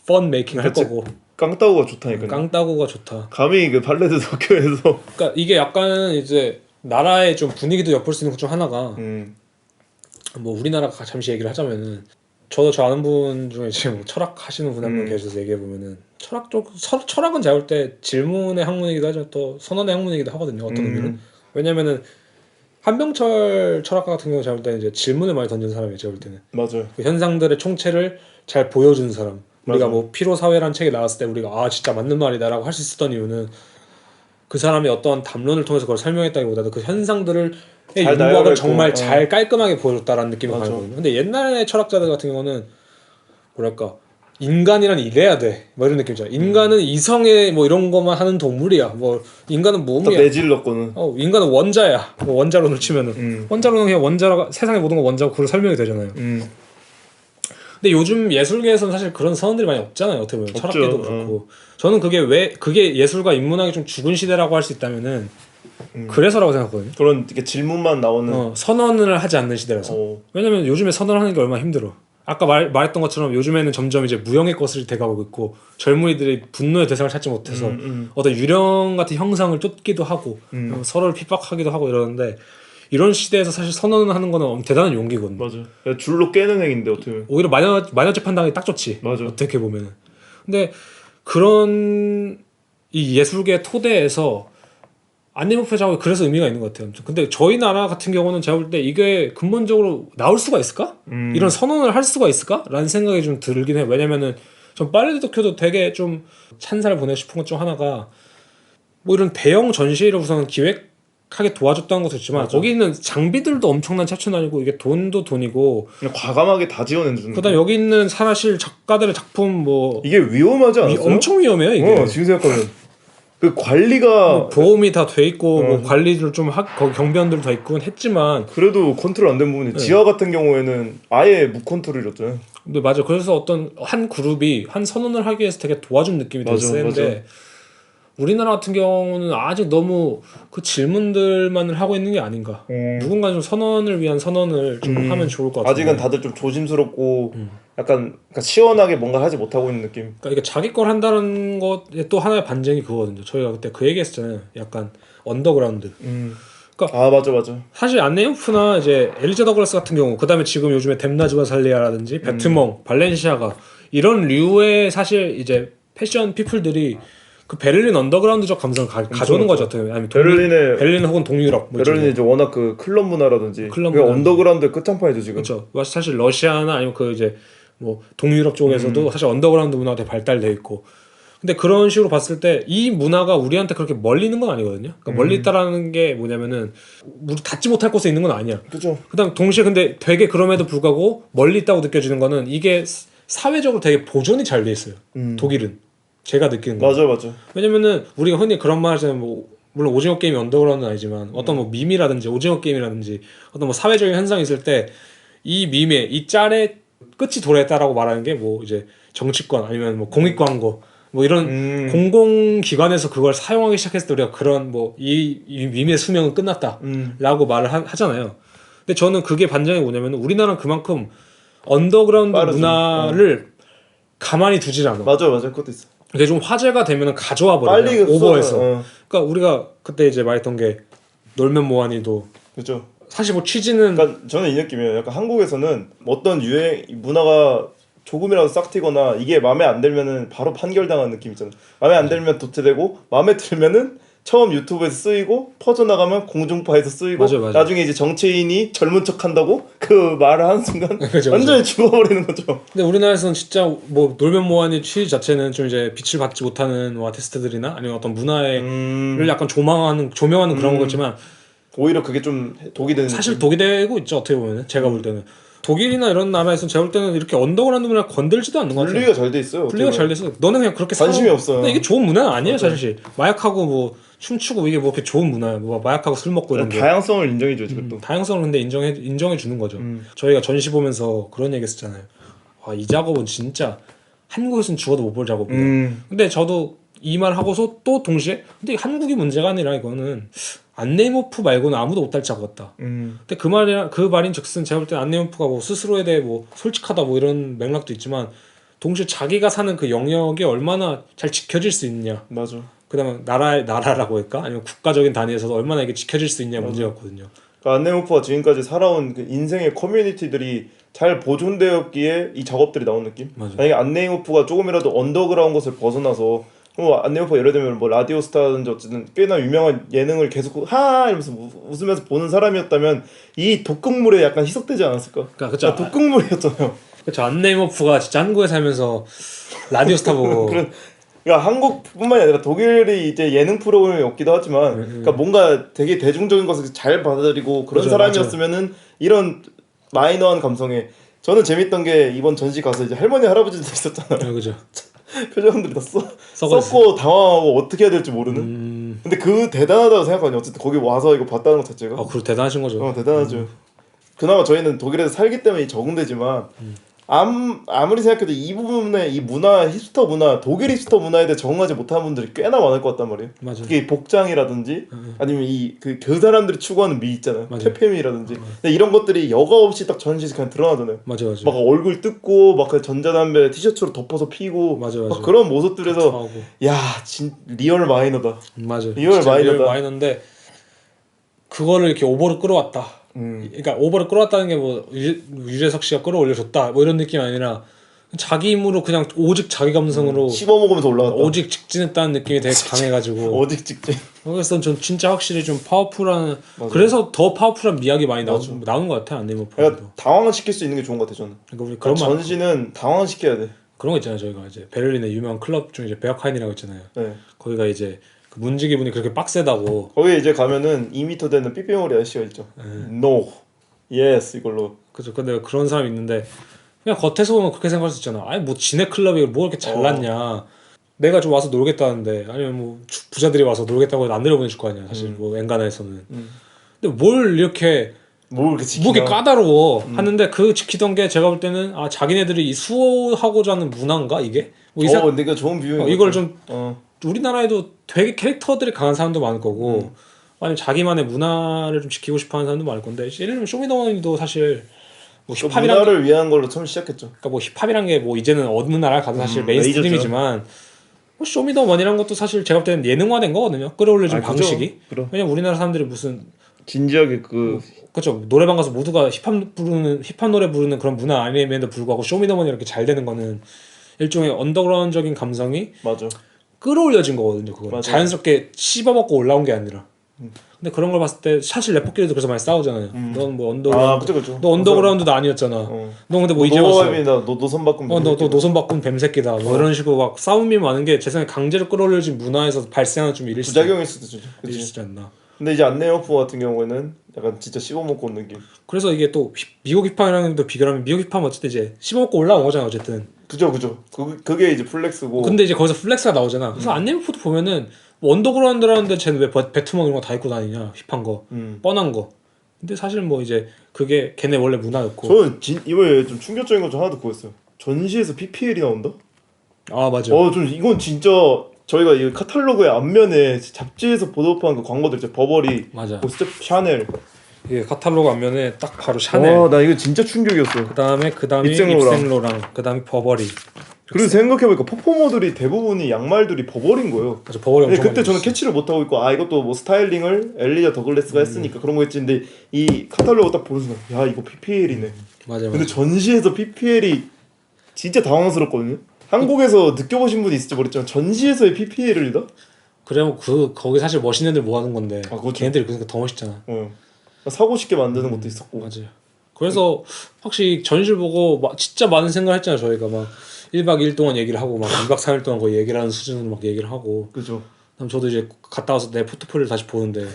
S3: 펀 메이킹 할
S2: 그치.
S3: 거고.
S2: 깡따구가 좋다니까.
S3: 깡따구가 좋다.
S2: 감히 그 발레드 도쿄에서.
S3: 그러니까 이게 약간 이제 나라의 좀 분위기도 엿볼 수 있는 것 중 하나가 뭐 우리나라가 잠시 얘기를 하자면은 저도 저 아는 분 중에 지금 뭐 철학 하시는 분 한 명 계셔서 얘기해 보면은 철학은 제가 볼 때 질문의 학문이기도 하죠. 또 선언의 학문이기도 하거든요. 어떤 의미는. 왜냐면은 한병철 철학가 같은 경우 제가 볼 때는 이제 질문을 많이 던진 사람이에요. 제가 볼 때는.
S2: 맞아요.
S3: 그 현상들의 총체를 잘 보여주는 사람. 우리가
S2: 맞아.
S3: 뭐 피로 사회라는 책이 나왔을 때 우리가 아 진짜 맞는 말이다라고 할 수 있었던 이유는 그 사람이 어떤 담론을 통해서 그걸 설명했다기보다도 그 현상들을
S2: 잘
S3: 윤곽을
S2: 나열했고,
S3: 정말 잘 깔끔하게 보여줬다라는 느낌이
S2: 맞아.
S3: 강하거든요. 근데 옛날의 철학자들 같은 경우는 뭐랄까 인간이란 이래야 돼. 뭐 이런 느낌이잖아. 인간은 이성애 뭐 이런 것만 하는 동물이야. 뭐 인간은
S2: 딱
S3: 몸이야.
S2: 내질렀거는.
S3: 인간은 원자야. 뭐 원자론을 치면은 원자론은 그냥 원자가 세상의 모든 건 원자고 그걸 설명이 되잖아요. 근데 요즘 예술계에서는 사실 그런 선언들이 많이 없잖아요. 어떻게 보면 철학계도 그렇고. 저는 그게 예술과 인문학이 좀 죽은 시대라고 할 수 있다면은 그래서라고 생각하거든요.
S2: 그런 이렇게 질문만 나오는.
S3: 선언을 하지 않는 시대라서. 왜냐면 요즘에 선언하는 게 얼마나 힘들어. 아까 말했던 것처럼 요즘에는 점점 이제 무형의 것을 돼가고 있고 젊은이들이 분노의 대상을 찾지 못해서 어떤 유령 같은 형상을 쫓기도 하고 서로를 핍박하기도 하고 이러는데 이런 시대에서 사실 선언을 하는 거는 대단한 용기거든요.
S2: 맞아. 그냥 줄로 깨는 행인데 어떻게 보면.
S3: 오히려 마녀 재판당이 딱 좋지.
S2: 맞아.
S3: 어떻게 보면은. 근데 그런 이 예술계 토대에서 안내목표 작업이 그래서 의미가 있는 것 같아요. 근데 저희 나라 같은 경우는 제가 볼 때 이게 근본적으로 나올 수가 있을까? 이런 선언을 할 수가 있을까? 라는 생각이 좀 들긴 해요. 왜냐면은 전 빨리 도쿄도 되게 좀 찬사를 보내고 싶은 것 중 하나가 뭐 이런 대형 전시를 우선 기획하게 도와줬다는 것도 있지만
S2: 맞아.
S3: 거기 있는 장비들도 엄청난 차천아니고 이게 돈도 돈이고
S2: 그냥 과감하게 다 지원해 주는.
S3: 그다음 여기 있는 사실 작가들의 작품 뭐
S2: 이게 위험하지 않았어요?
S3: 엄청 위험해요 이게.
S2: 지금 생각하면 그 관리가
S3: 뭐 보험이 다 돼 있고 뭐 관리를 좀 거기 경비원들도 다 있고 했지만
S2: 그래도 컨트롤 안 된 부분이 지하 같은 경우에는 아예 무컨트롤이었잖아요.
S3: 근데 맞아. 그래서 어떤 한 그룹이 한 선언을 하기 위해서 되게 도와준 느낌이 되게
S2: 맞아,
S3: 세는데
S2: 맞아.
S3: 우리나라 같은 경우는 아직 너무 그 질문들만을 하고 있는 게 아닌가. 누군가 좀 선언을 위한 선언을 좀 하면 좋을 것 같아요.
S2: 아직은 다들 좀 조심스럽고 약간 시원하게 뭔가 하지 못하고 있는 느낌.
S3: 그러니까 이게 자기 걸 한다는 것의 또 하나의 반증이 그거거든요. 저희가 그때 그 얘기했잖아요. 약간 언더그라운드.
S2: 아 맞아.
S3: 사실 안네오프나 이제 엘리자 더글라스 같은 경우, 그다음에 지금 요즘에 뎀나즈 바살리아라든지 베트몽, 발렌시아가 이런 류의 사실 이제 패션 피플들이 그 베를린 언더그라운드적 감성을 가져오는 거죠. 어떻게 보면. 아니면 베를린 혹은 동유럽. 뭐
S2: 베를린이 이제 워낙 그 클럽 문화라든지
S3: 클럽
S2: 그게
S3: 문화.
S2: 언더그라운드의 끝장판이죠 지금.
S3: 그렇죠. 사실 러시아나 아니면 그 이제 뭐 동유럽 쪽에서도 사실 언더그라운드 문화가 되게 발달돼 있고. 근데 그런 식으로 봤을 때 이 문화가 우리한테 그렇게 멀리 있는 건 아니거든요. 그러니까 멀리 있다라는 게 뭐냐면은 우리 닿지 못할 곳에 있는 건 아니야.
S2: 그죠.
S3: 그다음 동시에 근데 되게 그럼에도 불구하고 멀리 있다고 느껴지는 거는 이게 사회적으로 되게 보존이 잘 돼 있어요. 독일은 제가 느끼는 거.
S2: 맞아.
S3: 왜냐면은 우리가 흔히 그런 말 하잖아요. 뭐 물론 오징어 게임이 언더그라운드는 아니지만 어떤 뭐 밈이라든지 오징어 게임이라든지 어떤 뭐 사회적인 현상이 있을 때 이 밈에 이 짤의 끝이 도래했다라고 말하는 게 뭐 이제 정치권 아니면 뭐 공익 광고 뭐 이런 공공기관에서 그걸 사용하기 시작했을 때 우리가 그런 뭐 이 밈의 수명은 끝났다라고 말을 하잖아요. 근데 저는 그게 반전이 뭐냐면 우리나라는 그만큼 언더그라운드
S2: 빠르죠.
S3: 문화를 가만히 두질 않아.
S2: 맞아 그것도 있어.
S3: 이게 좀 화제가 되면 가져와
S2: 빨리
S3: 버려요. 오버해서. 그러니까 우리가 그때 이제 말했던 게 놀면 뭐하니도
S2: 그죠.
S3: 사실 뭐 취지는
S2: 그러니까 저는 이 느낌이에요. 약간 한국에서는 어떤 유행 문화가 조금이라도 싹 튀거나 이게 마음에 안 들면은 바로 판결당하는 느낌 있잖아. 마음에 안 들면 도태되고 마음에 들면은 처음 유튜브에서 쓰이고 퍼져나가면 공중파에서 쓰이고
S3: 맞아.
S2: 나중에 이제 정치인이 젊은 척한다고 그 말을 하는 순간
S3: 그죠.
S2: 완전히 죽어버리는 거죠.
S3: 근데 우리나라에서는 진짜 뭐 놀면 뭐하니 취지 자체는 좀 이제 빛을 받지 못하는 뭐 아티스트들이나 아니면 어떤 문화를 약간 조명하는 그런 거지만
S2: 오히려 그게 좀 독이 되는
S3: 사실 독이 되고 있죠. 어떻게 보면 제가 볼 때는 독일이나 이런 나라에서는 제가 볼 때는 이렇게 언더그라운드 문화 건들지도 않는 것 같아요.
S2: 분리가 잘 돼 있어요.
S3: 분리가 잘 돼서 너는 그냥 그렇게
S2: 관심이
S3: 살아.
S2: 없어요.
S3: 근데 이게 좋은 문화는 아니에요. 사실 마약하고 뭐 춤추고 이게 뭐 이렇게 좋은 문화야. 뭐 마약하고 술 먹고 이런 게
S2: 다양성을 인정해줘야지 그것도.
S3: 다양성을 근데 인정해 주는 거죠. 저희가 전시 보면서 그런 얘기 했었잖아요. 와, 이 작업은 진짜 한국에서는 죽어도 못 볼 작업이다. 근데 저도 이 말 하고서 또 동시에 근데 한국이 문제가 아니라 이거는 안네모프 말고는 아무도 못할 작업 같다. 근데 그 말인즉슨 제가 볼 때 안네모프가 뭐 스스로에 대해 뭐 솔직하다 뭐 이런 맥락도 있지만 동시에 자기가 사는 그 영역이 얼마나 잘 지켜질 수 있냐.
S2: 맞아.
S3: 그다음에 나라라고 할까 아니면 국가적인 단위에서도 얼마나 이게 지켜질 수 있냐 문제였거든요.
S2: 그러니까 안네모프가 지금까지 살아온 그 인생의 커뮤니티들이 잘 보존되었기에 이 작업들이 나온 느낌.
S3: 맞아.
S2: 만약에 안네모프가 조금이라도 언더그라운드 것을 벗어나서 안네모프가 예를 들면 뭐 라디오스타든지 어쨌든 꽤나 유명한 예능을 계속 하 이러면서 웃으면서 보는 사람이었다면 이 독극물에 약간 희석되지 않았을까?
S3: 그러니까
S2: 독극물이었잖아요.
S3: 그렇죠. 안네모프가 진짜 한국에 살면서 라디오스타 보고
S2: 그러니까 한국뿐만이 아니라 독일이 이제 예능 프로그램이 없기도 하지만 그러니까 뭔가 되게 대중적인 것을 잘 받아들이고 그런
S3: 그죠,
S2: 사람이었으면은 이런 마이너한 감성에 저는 재밌던 게 이번 전시 가서 이제 할머니 할아버지들 있었잖아요.
S3: 그죠.
S2: 표정들이 다 썩고 당황하고 어떻게 해야 될지 모르는. 근데 그 대단하다고 생각하거든요. 어쨌든 거기 와서 이거 봤다는 것 자체가.
S3: 그리고 대단하신 거죠.
S2: 대단하죠. 그나마 저희는 독일에서 살기 때문에 적응되지만 아무리 생각해도 이 부분에 이 문화 힙스터 문화 독일 힙스터 문화에 대해 적응하지 못한 분들이 꽤나 많을 것 같단 말이에요.
S3: 맞아요.
S2: 그게 복장이라든지 아니면 그 사람들이 추구하는 미 있잖아요. 퇴폐미라든지. 근데 이런 것들이 여과 없이 딱 전시에서 그냥 드러나잖아요.
S3: 맞아.
S2: 막 얼굴 뜯고 막 그 전자담배 티셔츠로 덮어서 피고
S3: 맞아.
S2: 막 그런 모습들에서 야, 리얼 마이너다.
S3: 맞아.
S2: 리얼 마이너다.
S3: 마이너인데 그거를 이렇게 오버로 끌어왔다. 그러니까 오버를 끌어왔다는 게 뭐 유재석 씨가 끌어올려줬다 뭐 이런 느낌이 아니라 자기 힘으로 그냥 오직 자기 감성으로
S2: 씹어먹으면서 올라갔다.
S3: 오직 직진했다는 느낌이 되게 강해가지고
S2: 오직 직진.
S3: 그래서 전 진짜 확실히 좀 파워풀한 그래서 더 파워풀한 미학이 많이 나오는 것 같아 안네모프.
S2: 그러니까 당황시킬 수 있는 게 좋은 것 같아 저는.
S3: 그러니까 우리 그런
S2: 전시는 당황시켜야 돼.
S3: 그런 거 있잖아요. 저희가 이제 베를린의 유명한 클럽 중에 이제 베어카인이라고 있잖아요.
S2: 네.
S3: 거기가 이제 그 문지기 분이 그렇게 빡세다고.
S2: 거기 이제 가면은 2m 되는 삐삐머리 아저씨가 있죠. No, yes 이걸로.
S3: 그죠. 근데 그런 사람이 있는데 그냥 겉에서 보면 그렇게 생각할 수 있잖아. 아니 뭐 지네 클럽이 뭐 이렇게 잘났냐. 내가 좀 와서 놀겠다는데 아니면 뭐 부자들이 와서 놀겠다고 해도 안 내려보내줄 거 아니야. 사실 뭐 엔간에서는. 근데 뭘 이렇게
S2: 지키나.
S3: 까다로워 하는데 그 지키던 게 제가 볼 때는 자기네들이 이 수호하고자 하는 문화인가 이게? 뭐
S2: 근데 그 좋은 비유인
S3: 이걸 좀 우리나라에도 되게 캐릭터들이 강한 사람도 많을 거고 아니면 자기만의 문화를 좀 지키고 싶어하는 사람도 많을 건데 예를 들면 쇼미더머니도 사실 뭐 힙합이란
S2: 문화를 위한 걸로 처음 시작했죠.
S3: 그러니까 뭐 힙합이란 게 뭐 이제는 어느 나라 가도 사실 메인스트림이지만 뭐 쇼미더머니란 것도 사실 제가 볼 때는 예능화된 거거든요. 끌어올려준 방식이. 왜냐면 우리나라 사람들이 무슨
S2: 진지하게
S3: 그렇죠. 노래방 가서 모두가 힙합 노래 부르는 그런 문화 아니면에도 불구하고 쇼미더머니 이렇게 잘 되는 거는 일종의 언더그라운드적인 감성이
S2: 맞아.
S3: 끌어올려진 거거든요. 그거 자연스럽게 씹어먹고 올라온 게 아니라. 근데 그런 걸 봤을 때 사실 래퍼끼리도 그래서 많이 싸우잖아요. 넌 뭐 언더그라운드,
S2: 그쵸.
S3: 너 언더그라운드도 아니었잖아. 너 근데 뭐 이제 왔어.
S2: 너 노선 바꾼
S3: 너 노선 바꾼 뱀새끼다. 뭐 이런 식으로 막 싸움이 많은 게 제 생각에 강제로 끌어올려진 문화에서 발생하는 좀
S2: 부작용일 수도 있죠.
S3: 있지 않나.
S2: 근데 이제 안네오프 같은 경우에는 약간 진짜 씹어먹고 온 느낌.
S3: 그래서 이게 또 미국 힙합이랑 또 비교를 하면 미국 힙합은 어쨌든 이제 씹어먹고 올라온 거잖아 어쨌든.
S2: 그죠. 그게 이제 플렉스고.
S3: 근데 이제 거기서 플렉스가 나오잖아. 그래서 안네모프도 보면은 뭐 언더그라운드라는데 쟤는 왜 배트먹 이런 거 다 입고 다니냐 힙한 거 뻔한 거. 근데 사실 뭐 이제 그게 걔네 원래 문화였고.
S2: 저는 이번에 좀 충격적인 거 좀 하나 듣고 있어요. 전시에서 PPL이 나온다?
S3: 맞아.
S2: 좀 이건 진짜 저희가 이 카탈로그의 앞면에 잡지에서 보도한 그 광고들 있죠. 버버리,
S3: 맞아.
S2: 스텝 샤넬.
S3: 예, 카탈로그 앞면에 딱 바로 샤넬.
S2: 나 이거 진짜 충격이었어.
S3: 그다음에 입생로랑 그다음에 버버리.
S2: 그리고 생각해보니까 퍼포머들이 대부분이 양말들이 버버린 거예요.
S3: 맞아, 버버리 엄청.
S2: 그때 저는 캐치를 못 하고 있고 이것도 뭐 스타일링을 엘리자 더글래스가 했으니까 그런 거 했지인데 이 카탈로그 딱 보는 순간 야 이거 PPL이네.
S3: 맞아.
S2: 근데 전시에서 PPL이 진짜 당황스럽거든요. 한국에서 느껴보신 분이 있을지 모르겠지만 전시에서의 PPL이다?
S3: 그래 거기 사실 멋있는 애들 모아둔 건데
S2: 그렇죠.
S3: 걔네들이 그러니까 더 멋있잖아.
S2: 사고 싶게 만드는 것도 있었고.
S3: 맞아요. 그래서 확실히 전시를 보고 진짜 많은 생각을 했잖아요. 저희가 막 1박 2일 동안 얘기를 하고 막 2박 3일 동안 거의 얘기를 하는 수준으로 막 얘기를 하고.
S2: 그죠.
S3: 그럼 저도 이제 갔다 와서 내 포트폴리오를 다시 보는데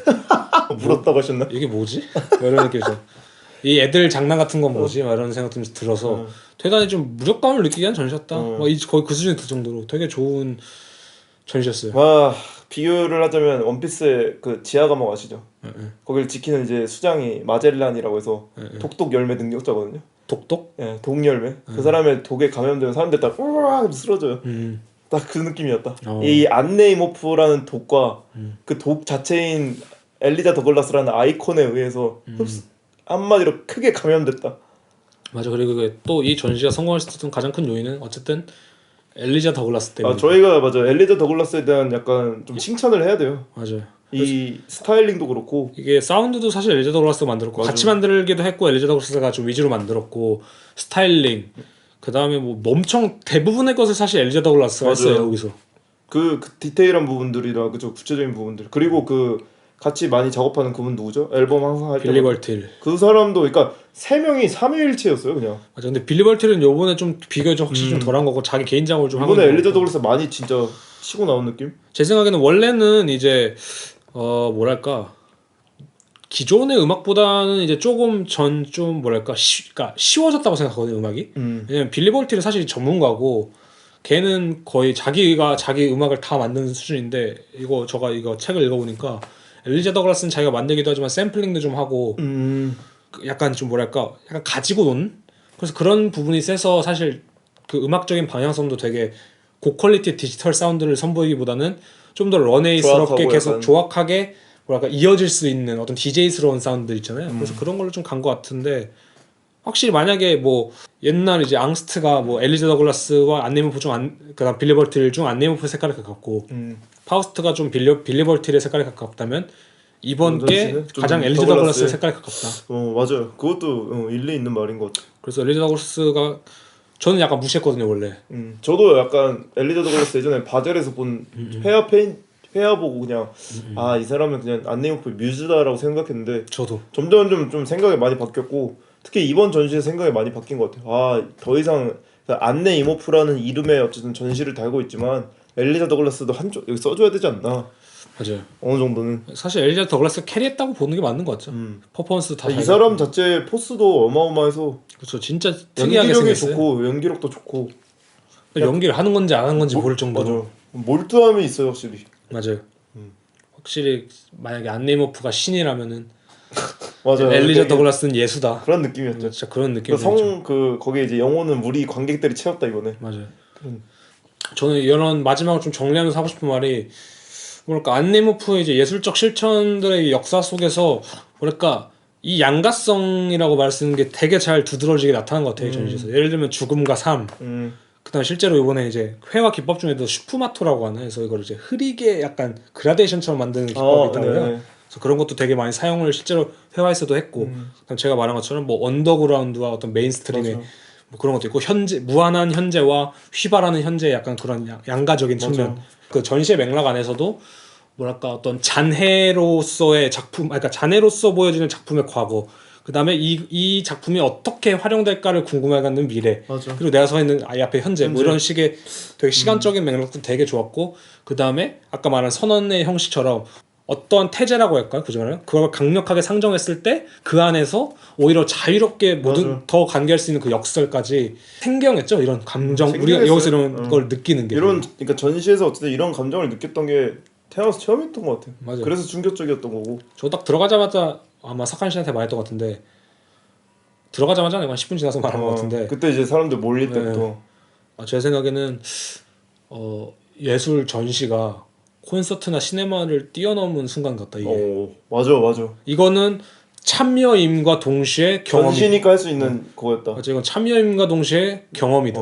S2: 물었다고 하셨나?
S3: 이게 뭐지? 이런 느낌이죠. 이 애들 장난 같은 건 뭐지? 막 이런 생각 좀 들어서 대단히 좀 무력감을 느끼게 한 전시였다. 거의 그 수준이 될 정도로 되게 좋은 전시였어요.
S2: 와, 비교를 하자면 원피스의 그 지하 감옥 아시죠? 거기를 지키는 이제 수장이 마젤란이라고 해서 독독 열매 능력자거든요.
S3: 독독?
S2: 예, 독 열매. 그 사람의 독에 감염되면 사람들 딱 우와 쓰러져요. 딱 그 느낌이었다. 이 안네이모프라는 독과 그 독 자체인 엘리자 더글라스라는 아이콘에 의해서 한마디로 크게 감염됐다.
S3: 맞아. 그리고 또 이 전시가 성공할 수 있었던 가장 큰 요인은 어쨌든 엘리자 더글라스 때문에.
S2: 저희가 맞아 엘리자 더글라스에 대한 약간 좀 칭찬을 해야 돼요.
S3: 맞아요.
S2: 이 스타일링도 그렇고
S3: 이게 사운드도 사실 엘리자 더글라스가 만들었고
S2: 맞아.
S3: 같이 만들기도 했고 엘리자 더글라스가 좀 위주로 만들었고 스타일링 그 다음에 뭐 엄청 대부분의 것을 사실 엘리자 더글라스가
S2: 맞아요.
S3: 했어요 여기서.
S2: 그 디테일한 부분들이라 그죠 구체적인 부분들 그리고 그 같이 많이 작업하는 그분 누구죠? 앨범 항상 할 때
S3: 빌리 벌틸.
S2: 그 사람도 그러니까 세 명이 삼위일체였어요 그냥.
S3: 맞아. 근데 빌리 벌틸은 요번에 좀 비교가 좀 확실히 좀 덜한 거고 자기 개인 작업을 좀 하고
S2: 이번에
S3: 있는
S2: 엘리자
S3: 거고.
S2: 더글라스 많이 진짜 치고 나온 느낌?
S3: 제 생각에는 원래는 이제 뭐랄까 기존의 음악보다는 이제 조금 좀 뭐랄까 그러니까 쉬워졌다고 생각하거든요 음악이. 왜냐면 빌리 벌틸은 사실 전문가고 걔는 거의 자기가 자기 음악을 다 만드는 수준인데 이거 책을 읽어보니까 엘리자 더글라스는 자기가 만들기도 하지만 샘플링도 좀 하고 약간 좀 뭐랄까 약간 가지고 논 그래서 그런 부분이 세서 사실 그 음악적인 방향성도 되게 고퀄리티 디지털 사운드를 선보이기보다는 좀 더 런웨이스럽게 계속
S2: 약간.
S3: 조악하게 뭐랄까 이어질 수 있는 어떤 DJ스러운 사운드들 있잖아요. 그래서 그런 걸로 좀 간 것 같은데 확실히 만약에 뭐 옛날 이제 앙스트가 뭐 엘리자 더글라스와 안네모프 그다음 빌리 벌틸 중 안네모프 색깔에 가깝고 파우스트가 좀 빌리 벌틸의 색깔에 가깝다면 이번 게 가장 엘리자 더글라스의 색깔에 가깝다.
S2: 맞아요. 그것도 일리 있는 말인 것 같아요.
S3: 그래서 엘리자 더글라스가 저는 약간 무시했거든요 원래.
S2: 저도 약간 엘리자 더글라스 예전에 바젤에서 본 회화 보고 그냥 이 사람은 그냥 안네모프 뮤즈다라고 생각했는데
S3: 저도
S2: 점점 좀 생각이 많이 바뀌었고 특히 이번 전시에 생각이 많이 바뀐 것 같아요. 더 이상 안네 이모프라는 이름의 어쨌든 전시를 달고 있지만 엘리자 더글라스도 한쪽 여기 써줘야 되지 않나.
S3: 맞아요.
S2: 어느 정도는
S3: 사실 엘리자 더글라스가 캐리했다고 보는 게 맞는 것 같죠. 퍼포먼스도 다
S2: 이 사람 자체 포스도 어마어마해서
S3: 그렇죠. 진짜 특이하게
S2: 연기력이
S3: 생겼어요.
S2: 좋고 연기력도 좋고
S3: 연기를 하는 건지 안 하는 건지 모를 정도로.
S2: 맞아. 몰두함이 있어요 확실히.
S3: 맞아요. 확실히 만약에 안네이모프가 신이라면은
S2: 맞아요.
S3: 엘리자 더글라스는 예수다.
S2: 그런 느낌이었죠.
S3: 진짜 그런 느낌이
S2: 거기에 이제 영혼은 우리 관객들이 채웠다 이번에.
S3: 맞아요. 저는 이런 마지막으로 좀 정리하면서 하고 싶은 말이 뭐랄까 안네모프의 이제 예술적 실천들의 역사 속에서 뭐랄까 이 양가성이라고 말 쓰는 게 되게 잘 두드러지게 나타난 것 같아요. 전시에서 예를 들면 죽음과 삶. 그다음 실제로 이번에 이제 회화 기법 중에도 슈프마토라고 하는 그래서 이걸 이제 흐리게 약간 그라데이션처럼 만드는 기법이 있더라고요. 그래서 그런 것도 되게 많이 사용을 실제로 회화에서도 했고, 그다음 제가 말한 것처럼 뭐 언더그라운드와 어떤 메인스트림의 뭐 그런 것도 있고 무한한 현재와 휘발하는 현재 약간 그런 양가적인 측면. 그 전시의 맥락 안에서도 뭐랄까 어떤 잔해로서의 작품, 그러니까 잔해로서 보여지는 작품의 과거. 그 다음에 이 작품이 어떻게 활용될까를 궁금해하는 미래.
S2: 맞아.
S3: 그리고 내가 서 있는 아이 앞에 현재. 뭐 이런 식의 되게 시간적인 맥락도 되게 좋았고, 그 다음에 아까 말한 선언의 형식처럼 어떠한 태제라고 할까요? 그죠? 그걸 강력하게 상정했을 때 그 안에서 오히려 자유롭게 모든 더 관계할 수 있는 그 역설까지 생경했죠. 이런 감정, 우리가 여기서 이런 걸 느끼는 게.
S2: 그러니까 전시에서 어쨌든 이런 감정을 느꼈던 게 태어나서 처음이었던 것 같아요.
S3: 맞아요.
S2: 그래서 충격적이었던 거고.
S3: 저 딱 들어가자마자 아마 사칸 씨한테 말했던 것 같은데 들어가자마자 한 10분 지나서 말한 것 같은데
S2: 그때 이제 사람들 몰릴 때부터
S3: 제 생각에는 예술 전시가 콘서트나 시네마를 뛰어넘은 순간 같다 이게.
S2: 맞아.
S3: 이거는 참여임과 동시에 경험이.
S2: 전시니까 할 수 있는 그거였다.
S3: 맞아, 이건 참여임과 동시에 경험이다.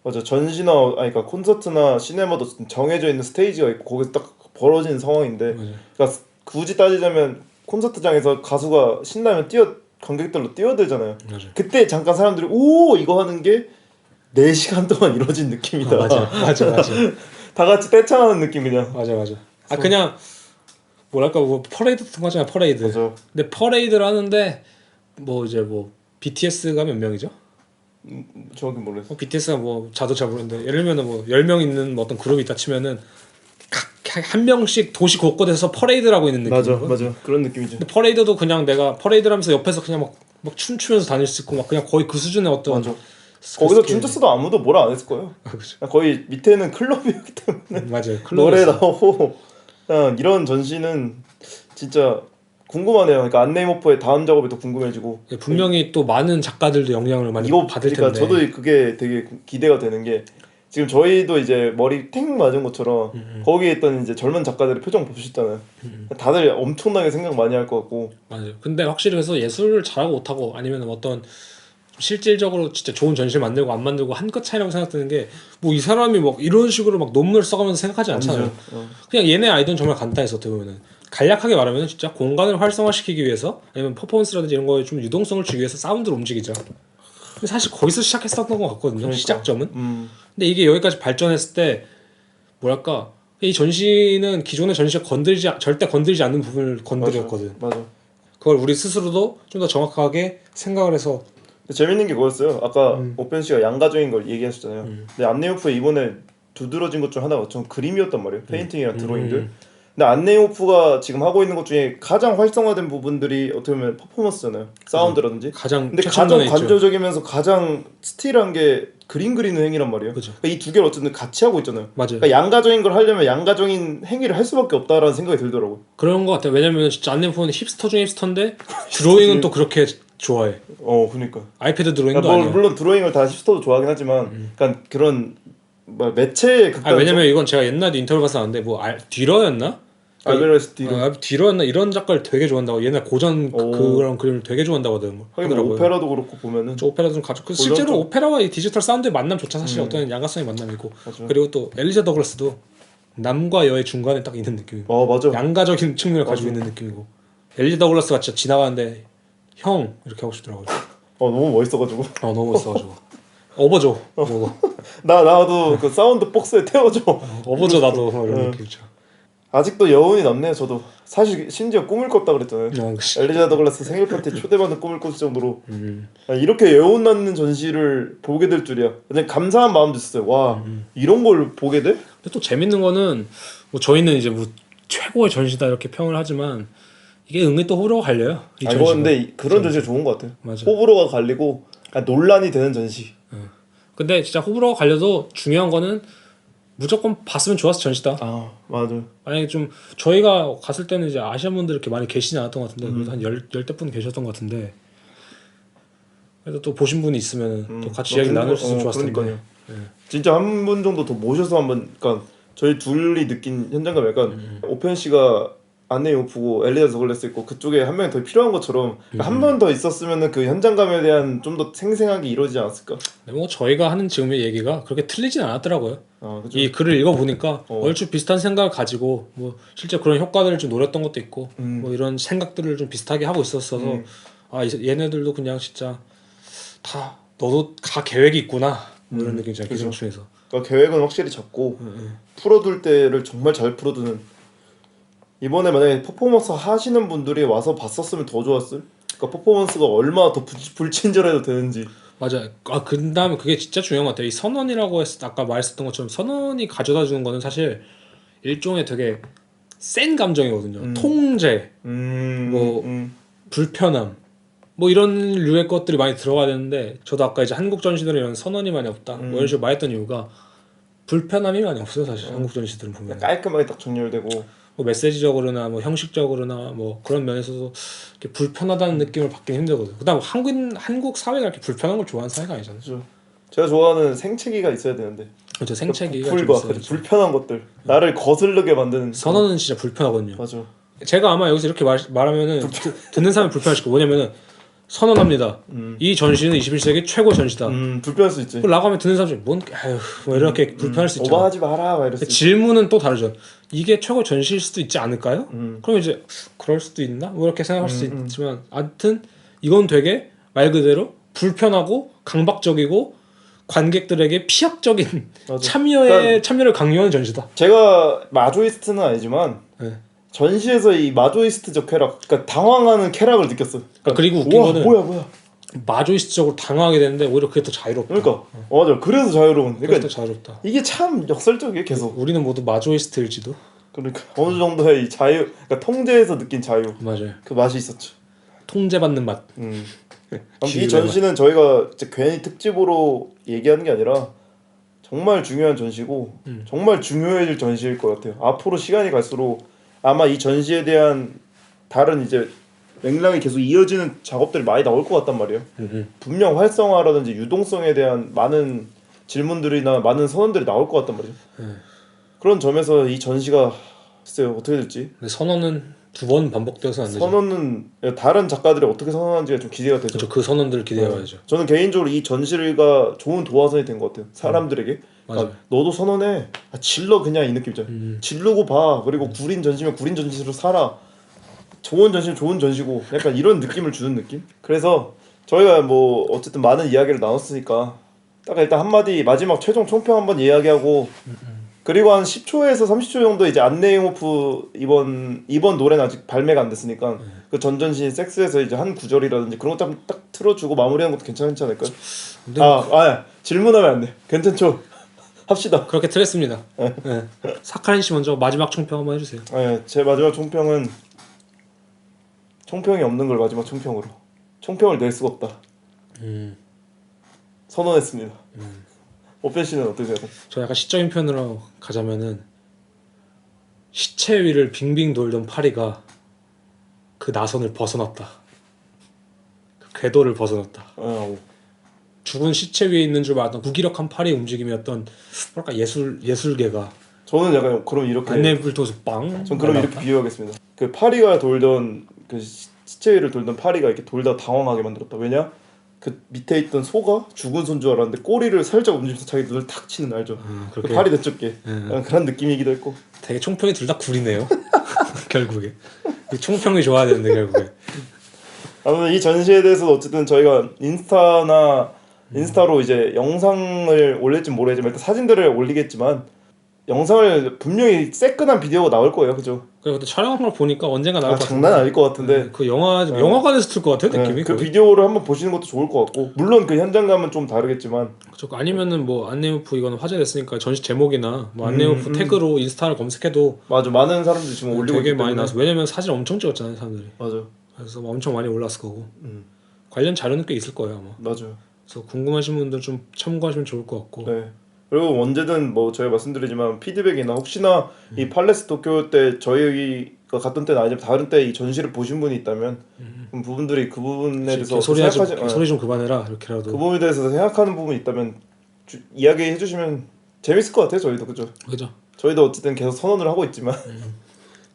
S2: 맞아. 전시나 그러니까 콘서트나 시네마도 정해져 있는 스테이지가 있고 거기서 딱 벌어지는 상황인데, 그러니까 굳이 따지자면 콘서트장에서 가수가 신나면 관객들로 뛰어들잖아요.
S3: 맞아.
S2: 그때 잠깐 사람들이 오 이거 하는 게 4시간 동안 이루어진 느낌이다.
S3: 맞아.
S2: 다 같이 떼창하는 느낌 그냥.
S3: 맞아. 아 그냥 뭐랄까 뭐 퍼레이드 같은 거잖아 퍼레이드.
S2: 맞아.
S3: 근데 퍼레이드를 하는데 뭐 이제 뭐 BTS가 몇 명이죠?
S2: 정확히 모르겠어.
S3: BTS가 뭐 자도 잘 모르는데 예를 들면 뭐 10명 있는 뭐 어떤 그룹이 있다 치면은 각 한 명씩 도시 곳곳에서 퍼레이드를 하고 있는 느낌.
S2: 맞아. 그런 느낌이죠.
S3: 근데 퍼레이드도 그냥 내가 퍼레이드를 하면서 옆에서 그냥 막 춤추면서 다닐 수 있고 막 그냥 거의 그 수준의 어떤
S2: 맞아. 거기서 춤췄어도 아무도 뭐라 안 했을 거예요.
S3: 그렇죠.
S2: 거의 밑에는 클럽이었기 때문에
S3: 맞아요.
S2: 노래 나오고 그냥 이런 전시는 진짜 궁금하네요. 그러니까 안네이모프의 다음 작업이 더 궁금해지고
S3: 분명히 또 많은 작가들도 영향을 많이
S2: 이거
S3: 받을
S2: 그러니까
S3: 텐데.
S2: 저도 그게 되게 기대가 되는 게 지금 저희도 이제 머리 탱 맞은 것처럼 거기에 있던 이제 젊은 작가들의 표정 보셨잖아요. 다들 엄청나게 생각 많이 할 것 같고.
S3: 맞아요. 근데 확실히 그래서 예술을 잘하고 못하고 아니면 어떤 실질적으로 진짜 좋은 전시를 만들고 안 만들고 한 끗 차이라고 생각드는 게 뭐 이 사람이 막 이런 식으로 막 논문을 써가면서 생각하지 않잖아요. 그냥 얘네 아이디어는 정말 간단해서 어떻게 보면은 간략하게 말하면 진짜 공간을 활성화시키기 위해서 아니면 퍼포먼스라든지 이런 거에 좀 유동성을 주기 위해서 사운드를 움직이자. 근데 사실 거기서 시작했었던 것 같거든요.
S2: 그러니까.
S3: 시작점은. 근데 이게 여기까지 발전했을 때 뭐랄까 이 전시는 기존의 전시가 절대 건들지 않는 부분을 건드렸거든.
S2: 맞아.
S3: 그걸 우리 스스로도 좀 더 정확하게 생각을 해서.
S2: 재밌는 게 그거였어요. 아까 오펜 씨가 양가적인 걸 얘기하셨잖아요. 근데 안네이호프에 이번에 두드러진 것 중 하나가 전 그림이었단 말이에요. 페인팅이랑 드로잉들. 근데 안네이호프가 지금 하고 있는 것 중에 가장 활성화된 부분들이 어떻게 보면 퍼포먼스잖아요. 사운드라든지.
S3: 가장
S2: 근데 가장 관조적이면서 가장 스틸한 게 그림 그리는 행위란 말이에요.
S3: 그죠.
S2: 그러니까 이 두 개를 어쨌든 같이 하고 있잖아요.
S3: 맞아요.
S2: 그러니까 양가적인 걸 하려면 양가적인 행위를 할 수밖에 없다라는 생각이 들더라고요.
S3: 그런 것 같아요. 왜냐면 진짜 안내폰은 힙스터 중에 힙스터인데 드로잉은 또 그렇게 좋아해.
S2: 그러니까.
S3: 아이패드 드로잉도
S2: 그러니까
S3: 아니야.
S2: 물론 드로잉을 다 힙스터도 좋아하긴 하지만, 그러니까 그런 뭐 매체의 극단.
S3: 왜냐면 이건 제가 옛날에 인터뷰 가서 아는데 뭐 뒤러였나?
S2: 알베르스 디로.
S3: 뒤러였나 이런 작가를 되게 좋아한다고. 옛날 고전 그런 그림을 되게 좋아한다고
S2: 하긴 뭐 오페라도 그렇고 보면은.
S3: 저 오페라 좀 가져. 실제로 오페라와 이 디지털 사운드의 만남조차 사실 어떤 양가성의 만남이고.
S2: 맞아.
S3: 그리고 또 엘리자 더글라스도 남과 여의 중간에 딱 있는 느낌이고.
S2: 맞아.
S3: 양가적인 측면을 가지고 있는 느낌이고. 엘리자 더글라스가 진짜 지나가는데 형 이렇게 하고 싶더라고요.
S2: 너무 멋있어가지고.
S3: 너무 멋있어가지고. 업어줘.
S2: 나도 그 사운드 박스에 태워줘.
S3: 업어줘 나도 이런 느낌이죠.
S2: 아직도 여운이 남네요. 저도 사실 심지어 꿈을 꿨다 그랬잖아요. 엘리자 더글라스 생일 파티에 초대받는 꿈을 꿨을 정도로 이렇게 여운 남는 전시를 보게 될 줄이야. 그냥 감사한 마음도 있었어요. 와 이런 걸 보게 돼?
S3: 근데 또 재밌는 거는 뭐 저희는 이제 뭐 최고의 전시다 이렇게 평을 하지만 이게 은근히 또 호불호가 갈려요. 이 전시가.
S2: 근데 그런 전시가 좋은 것 같아요.
S3: 맞아.
S2: 호불호가 갈리고 논란이 되는 전시.
S3: 근데 진짜 호불호가 갈려도 중요한 거는 무조건 봤으면 좋았어 전시다.
S2: 맞아.
S3: 만약에 좀 저희가 갔을 때는 이제 아시안 분들 이렇게 많이 계시지 않았던 것 같은데 그래도 한 열대 분 계셨던 것 같은데 그래도 또 보신 분이 있으면 또 같이 이야기 나눌 수 있으면 좋았을 텐데.
S2: 그러니까요. 진짜 한 분 정도 더 모셔서 한번 그러니까 저희 둘이 느낀 현장감 약간 오펜 씨가 안네이모프고 엘리자 더글라스 있고 그쪽에 한 명이 더 필요한 것처럼 한 번 더 있었으면은 그 현장감에 대한 좀 더 생생하게 이루어지지 않았을까?
S3: 뭐 저희가 하는 지금의 얘기가 그렇게 틀리진 않았더라고요.
S2: 그쵸.
S3: 이 글을 읽어보니까 얼추 비슷한 생각을 가지고 뭐 실제 그런 효과들을 좀 노렸던 것도 있고 뭐 이런 생각들을 좀 비슷하게 하고 있었어서 얘네들도 그냥 진짜 다 너도 다 계획이 있구나 뭐 이런 느낌이잖아요. 기생충에서.
S2: 그러니까 계획은 확실히 잡고 풀어둘 때를 정말 잘 풀어두는. 이번에 만약에 퍼포먼스 하시는 분들이 와서 봤었으면 더 좋았을. 그러니까 퍼포먼스가 얼마나 더 불친절해도 되는지.
S3: 맞아. 그다음에 그게 진짜 중요한 것 같아요. 이 선언이라고 아까 말했었던 것처럼 선언이 가져다 주는 거는 사실 일종의 되게 센 감정이거든요. 통제, 불편함, 뭐 이런 류의 것들이 많이 들어가야 되는데 저도 아까 이제 한국 전시들은 이런 선언이 많이 없다. 뭐 이런 식으로 말했던 이유가 불편함이 많이 없어요. 사실 한국 전시들은 보면
S2: 깔끔하게 딱 정렬되고.
S3: 뭐 메시지적으로나 뭐 형식적으로나 뭐 그런 면에서도 이렇게 불편하다는 느낌을 받긴 힘들거든요. 그다음 한국 사회가 이렇게 불편한 걸 좋아하는 사회가 아니잖아요.
S2: 그렇죠. 제가 좋아하는 생채기가 있어야 되는데.
S3: 그렇죠. 생채기가
S2: 불과 불편한 것들 나를 거슬르게 만드는.
S3: 선언은 진짜 불편하거든요.
S2: 맞아.
S3: 제가 아마 여기서 이렇게 말하면은 듣는 사람이 불편하실 거예요. 뭐냐면은 선언합니다. 이 전시는 21세기 최고 전시다.
S2: 불편할 수 있지.
S3: 라고 하면 듣는 사람이 뭐 이렇게 불편할 수 있잖아.
S2: 오버하지 마라 막 이랬을
S3: 질문은 또 다르죠. 이게 최고 전시일 수도 있지 않을까요? 그럼 이제 그럴 수도 있나? 뭐 이렇게 생각할 수 있지만 아무튼 이건 되게 말 그대로 불편하고 강박적이고 관객들에게 피약적인
S2: 맞아.
S3: 참여를 강요하는 전시다.
S2: 제가 마조이스트는 아니지만
S3: 네.
S2: 전시에서 이 마조이스트적 쾌락, 그러니까 당황하는 쾌락을 느꼈어. 그러니까,
S3: 그리고 웃긴 거는
S2: 뭐야.
S3: 마조이스트적으로 당황하게 되는데 오히려 그게 더 자유롭다.
S2: 그러니까 맞아. 그래서 자유로운.
S3: 그래서
S2: 그러니까
S3: 더 자유롭다.
S2: 이게 참 역설적이에요. 계속.
S3: 우리는 모두 마조이스트일지도.
S2: 그러니까 어느 정도의 이 자유, 그러니까 통제에서 느낀 자유,
S3: 맞아요.
S2: 그 맛이 있었죠.
S3: 통제받는 맛.
S2: 이 전시는 저희가 진짜 괜히 특집으로 얘기하는 게 아니라 정말 중요한 전시고 정말 중요해질 전시일 것 같아요. 앞으로 시간이 갈수록 아마 이 전시에 대한 다른 이제 맥락이 계속 이어지는 작업들이 많이 나올 것 같단 말이에요. 분명 활성화라든지 유동성에 대한 많은 질문들이나 많은 선언들이 나올 것 같단 말이에요. 그런 점에서 이 전시가 글쎄요 어떻게 될지.
S3: 근데 선언은 2번 반복되어서 안 되죠.
S2: 선언은 다른 작가들이 어떻게 선언하는지가 좀 기대가 되죠.
S3: 그렇죠. 그 선언들을 기대해봐야죠.
S2: 저는 개인적으로 이 전시가 좋은 도화선이 된 것 같아요. 사람들에게.
S3: 맞아요.
S2: 그러니까 너도 선언해. 질러 그냥 이 느낌이죠. 질르고 봐. 그리고 구린 전시면 구린 전시로 살아. 좋은 전시면 좋은 전시고 약간 이런 느낌을 주는 느낌? 그래서 저희가 뭐 어쨌든 많은 이야기를 나눴으니까 딱 일단 한마디 마지막 최종 총평 한번 이야기하고 그리고 한 10초에서 30초 정도 이제 안네이모프 이번 노래는 아직 발매가 안 됐으니까 그 전전신 섹스에서 이제 한 구절이라든지 그런 거 딱 틀어주고 마무리하는 것도 괜찮지 않을까요?
S3: 근데
S2: 질문하면 안 돼. 괜찮죠? 합시다.
S3: 그렇게 틀렸습니다. 네. 사카린 씨 먼저 마지막 총평 한번 해주세요.
S2: 제 마지막 총평은 총평이 없는 걸 마지막 총평으로 총평을 낼 수가 없다. 선언했습니다. 오펜 씨는 어떠세요?
S3: 저 약간 시적인 표현으로 가자면은 시체 위를 빙빙 돌던 파리가 그 나선을 벗어났다. 그 궤도를 벗어났다. 죽은 시체 위에 있는 줄 알았던 무기력한 파리의 움직임이었던 뭐랄까 예술계가
S2: 저는 약간 그럼 이렇게
S3: 안내불토에서 빵.
S2: 전 그럼 이렇게 비유하겠습니다. 그 파리가 돌던 그 시체 위를 돌던 파리가 이렇게 돌다 당황하게 만들었다. 왜냐? 그 밑에 있던 소가 죽은 소인 줄 알았는데 꼬리를 살짝 움직이면서 자기 눈을 탁 치는 알죠? 그 파리 내쫓게 그런 느낌이기도 했고.
S3: 되게 총평이 둘 다 구리네요. 결국에 이 총평이 좋아야 되는데 결국에.
S2: 아무튼 이 전시에 대해서 어쨌든 저희가 인스타로 이제 영상을 올릴지 모르겠지만 일단 사진들을 올리겠지만 영상을 분명히 새끈한 비디오가 나올 거예요, 그죠?
S3: 그리고 그때 촬영한 걸 보니까 언젠가 나올 것 같은데.
S2: 장난 아닐 것 같은데.
S3: 그 영화관에서 틀 것 같아요, 느낌이.
S2: 그
S3: 거의.
S2: 비디오를 한번 보시는 것도 좋을 것 같고, 물론 그 현장감은 좀 다르겠지만.
S3: 그렇죠. 아니면은 뭐 안내오프 이거는 화제됐으니까 전시 제목이나 뭐 안내오프 태그로 인스타를 검색해도
S2: 맞아, 많은 사람들이 지금 올리고
S3: 되게
S2: 있기
S3: 많이
S2: 때문에.
S3: 나와서 왜냐면 사진 엄청 찍었잖아요, 사람들이.
S2: 맞아.
S3: 그래서 엄청 많이 올랐을 거고. 관련 자료는 꽤 있을 거예요, 아마.
S2: 맞아요.
S3: 그래서 궁금하신 분들 좀 참고하시면 좋을 것 같고.
S2: 네. 그리고 언제든 뭐 저희가 말씀드리지만 피드백이나 혹시나 이 팔레스 도쿄 때 저희가 갔던 때는 아니면 다른 때 이 전시를 보신 분이 있다면 그럼 부분들이 그 부분에 대해서
S3: 소리 좀 그만해라 이렇게라도.
S2: 그 부분에 대해서 생각하는 부분이 있다면 이야기해 주시면 재밌을 것 같아요. 저희도 그죠?
S3: 그죠.
S2: 저희도 어쨌든 계속 선언을 하고 있지만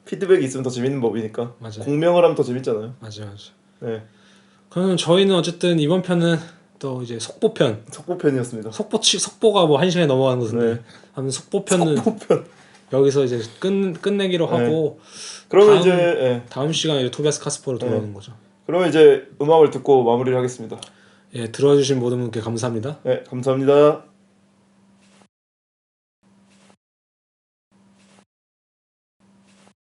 S2: 피드백이 있으면 더 재밌는 법이니까.
S3: 맞아요.
S2: 공명을 하면 더 재밌잖아요.
S3: 맞아.
S2: 네.
S3: 그러면 저희는 어쨌든 이번 편은 또 이제 속보편.
S2: 속보편이었습니다.
S3: 속보가 뭐 1시간이 넘어가는 것인데
S2: 네.
S3: 아무튼 속보편은 여기서 이제 끝내기로 하고
S2: 그러면 이제
S3: 다음 시간에 이제 토비아스 카스퍼로 돌아오는 거죠.
S2: 그러면 이제 음악을 듣고 마무리를 하겠습니다.
S3: 예, 들어주신 모든 분께 감사합니다.
S2: 네, 감사합니다.